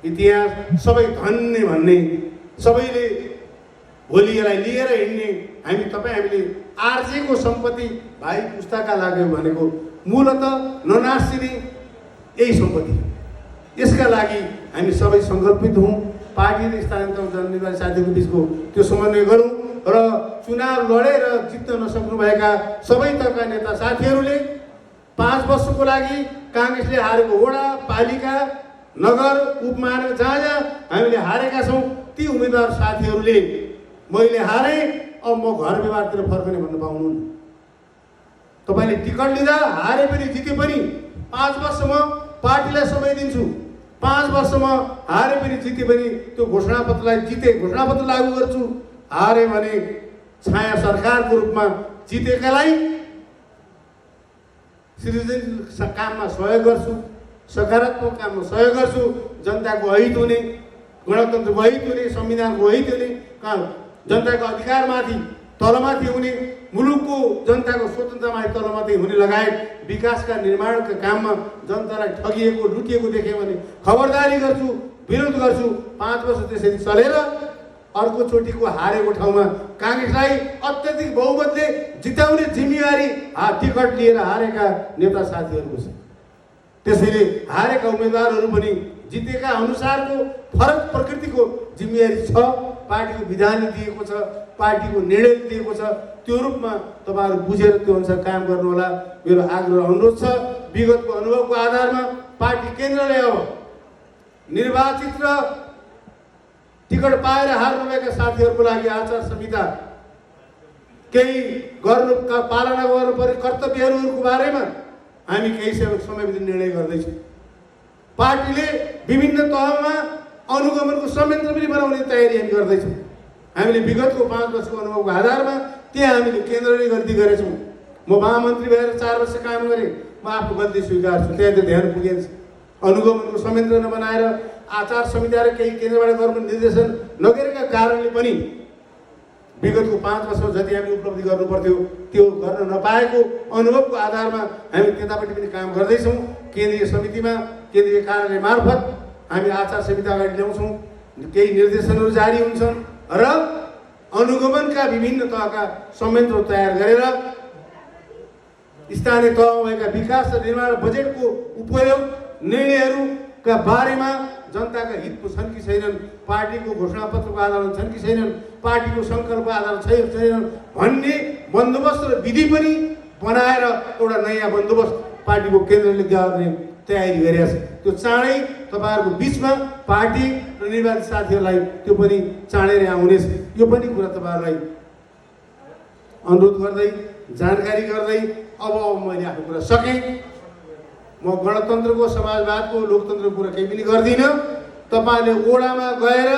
Speaker 1: इतिहास सबै धन्य भन्ने, सबैले भोलि यसलाई लिएर हिँड्ने, हामीले आर्जेको सम्पत्ति भाइ पुस्ताका लाग्यो भनेको मूलत ननासिने यही सम्पत्ति। यसका लागि हामी सबै सङ्कल्पित हौँ। पार्टी र स्थानीय तह जननिर्वाचित साथीहरूको बिचको त्यो समन्वय गरौँ र चुनाव लडेर जित्न नसक्नुभएका सबै तहका नेता साथीहरूले 5 वर्षको लागि काङ्ग्रेसले हारेको वडा, पालिका, नगर, उपमहानगर जहाँ जहाँ हामीले हारेका छौँ ती उम्मेदवार साथीहरूले मैले हारेँ, अब म घर व्यवहारतिर फर्कने भन्न पाउनुहुन्न। तपाईँले टिकट लिँदा हारे पनि जिते पनि 5 वर्षमा पार्टीलाई समय दिन्छु, 5 वर्षमा हारे पनि जिते पनि त्यो घोषणापत्रलाई घोषणापत्र लागू गर्छु, हारे भने छाया सरकारको रूपमा जितेकालाई सृजनशील काममा सहयोग गर्छु, सकारात्मक काममा सहयोग गर्छु, जनताको हित हुने, गणतन्त्रको हित हुने, संविधानको हित हुने, जनताको अधिकारमाथि तलमाथि हुने, मुलुकको जनताको स्वतन्त्रमाथि तलमाथि हुने लगायत विकासका निर्माणका काममा जनतालाई ठगिएको, लुटिएको देखेँ भने खबरदारी गर्छु, विरोध गर्छु। 5 वर्ष त्यसरी चलेर अर्कोचोटिको हारेको ठाउँमा काङ्ग्रेसलाई अत्यधिक बहुमतले जिताउने जिम्मेवारी टिकट लिएर हारेका नेता साथीहरूको छ। त्यसैले हारेका उम्मेदवारहरू पनि जितेका अनुसारको फरक प्रकृतिको जिम्मेवारी छ। पार्टीको विधान दिएको छ, पार्टीको निर्णय दिएको छ, त्यो रूपमा तपाईँहरू बुझेर त्यो अनुसार काम गर्नुहोला मेरो आग्रह अनुरोध छ। विगतको अनुभवको आधारमा पार्टी केन्द्रले अब निर्वाचित र टिकट पाएर हार्नुभएका साथीहरूको लागि आचार संहिता केही पालना गर्नुपर्ने कर्तव्यहरूको बारेमा हामी केही समयभित्र निर्णय गर्दैछौँ। पार्टीले विभिन्न तहमा अनुगमनको संयन्त्र पनि बनाउने तयारी हामी गर्दैछौँ। हामीले विगतको 5 वर्षको अनुभवको आधारमा त्यहाँ हामीले केन्द्रले गल्ती गरेछौँ। म महामन्त्री भएर 4 वर्ष काम गरेँ, म आफ्नो गल्ती स्वीकार्छु, त्यहाँ त्यो ध्यान पुगेन। अनुगमनको संयन्त्र नबनाएर आचार संहिता र केही केन्द्रबाट गर्न निर्देशन नगरेका कारणले पनि विगतको 5 वर्षमा जति हामीले उपलब्धि गर्नु पर्थ्यो त्यो गर्न नपाएको अनुभवको आधारमा हामी त्यतापट्टि पनि काम गर्दैछौँ। केन्द्रीय समितिमा, केन्द्रीय कार्यालय मार्फत हामी आचार संहिता अगाडि ल्याउँछौँ, केही निर्देशनहरू जारी हुन्छन् र अनुगमनका विभिन्न तहका संयन्त्र तयार गरेर स्थानीय तहमा भएका विकास र निर्माण बजेटको उपयोग निर्णयहरूका बारेमा जनताका हितको छन् कि छैनन्, पार्टीको घोषणापत्रको आधारमा छन् कि छैनन्, पार्टीको सङ्कल्प आधारमा छैनन् भन्ने बन्दोबस्त र विधि पनि बनाएर एउटा नयाँ बन्दोबस्त पार्टीको केन्द्रले गर्ने तयारी गरेका छ। त्यो चाँडै तपाईँहरूको बिचमा पार्टी र निर्वाचित साथीहरूलाई त्यो पनि चाँडै नै आउनेछ। यो पनि कुरा तपाईँहरूलाई अनुरोध गर्दै जानकारी गर्दै अब मैले आफ्नो कुरा सकेँ। म गणतन्त्रको, समाजवादको, लोकतन्त्रको कुरा केही पनि गर्दिनँ। तपाईँले ओडामा गएर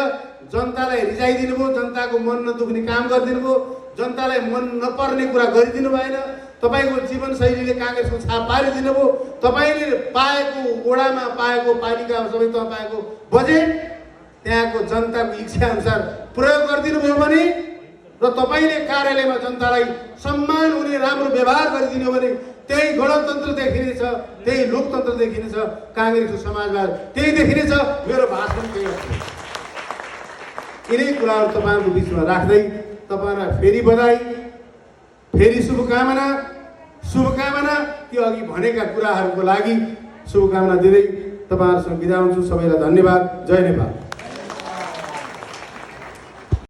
Speaker 1: जनतालाई रिझाइदिनु भयो, जनताको मन नदुख्ने काम गरिदिनु भयो, जनतालाई मन नपर्ने कुरा गरिदिनु भएन। तपाईँको जीवनशैलीले काङ्ग्रेसको छाप पारिदिनु भयो। तपाईँले पाएको ओडामा पाएको पालिकामा सबै तह पाएको बजेट त्यहाँको जनताको इच्छाअनुसार प्रयोग गरिदिनु भयो भने र तपाईँले कार्यालयमा जनतालाई सम्मान हुने राम्रो व्यवहार गरिदिनु भने त्यही गणतन्त्र देखिनेछ, त्यही लोकतन्त्र देखिनेछ, काङ्ग्रेसको समाजवाद त्यही देखिनेछ। मेरो भाषण त्यही हो। यिनै कुराहरू तपाईँहरूको बिचमा राख्दै तपाईँहरूलाई फेरि बधाई, फेरि शुभकामना त्यो अघि भनेका कुराहरूको लागि शुभकामना दिँदै तपाईँहरूसँग बिदा हुन्छु। सबैलाई धन्यवाद। जय नेपाल।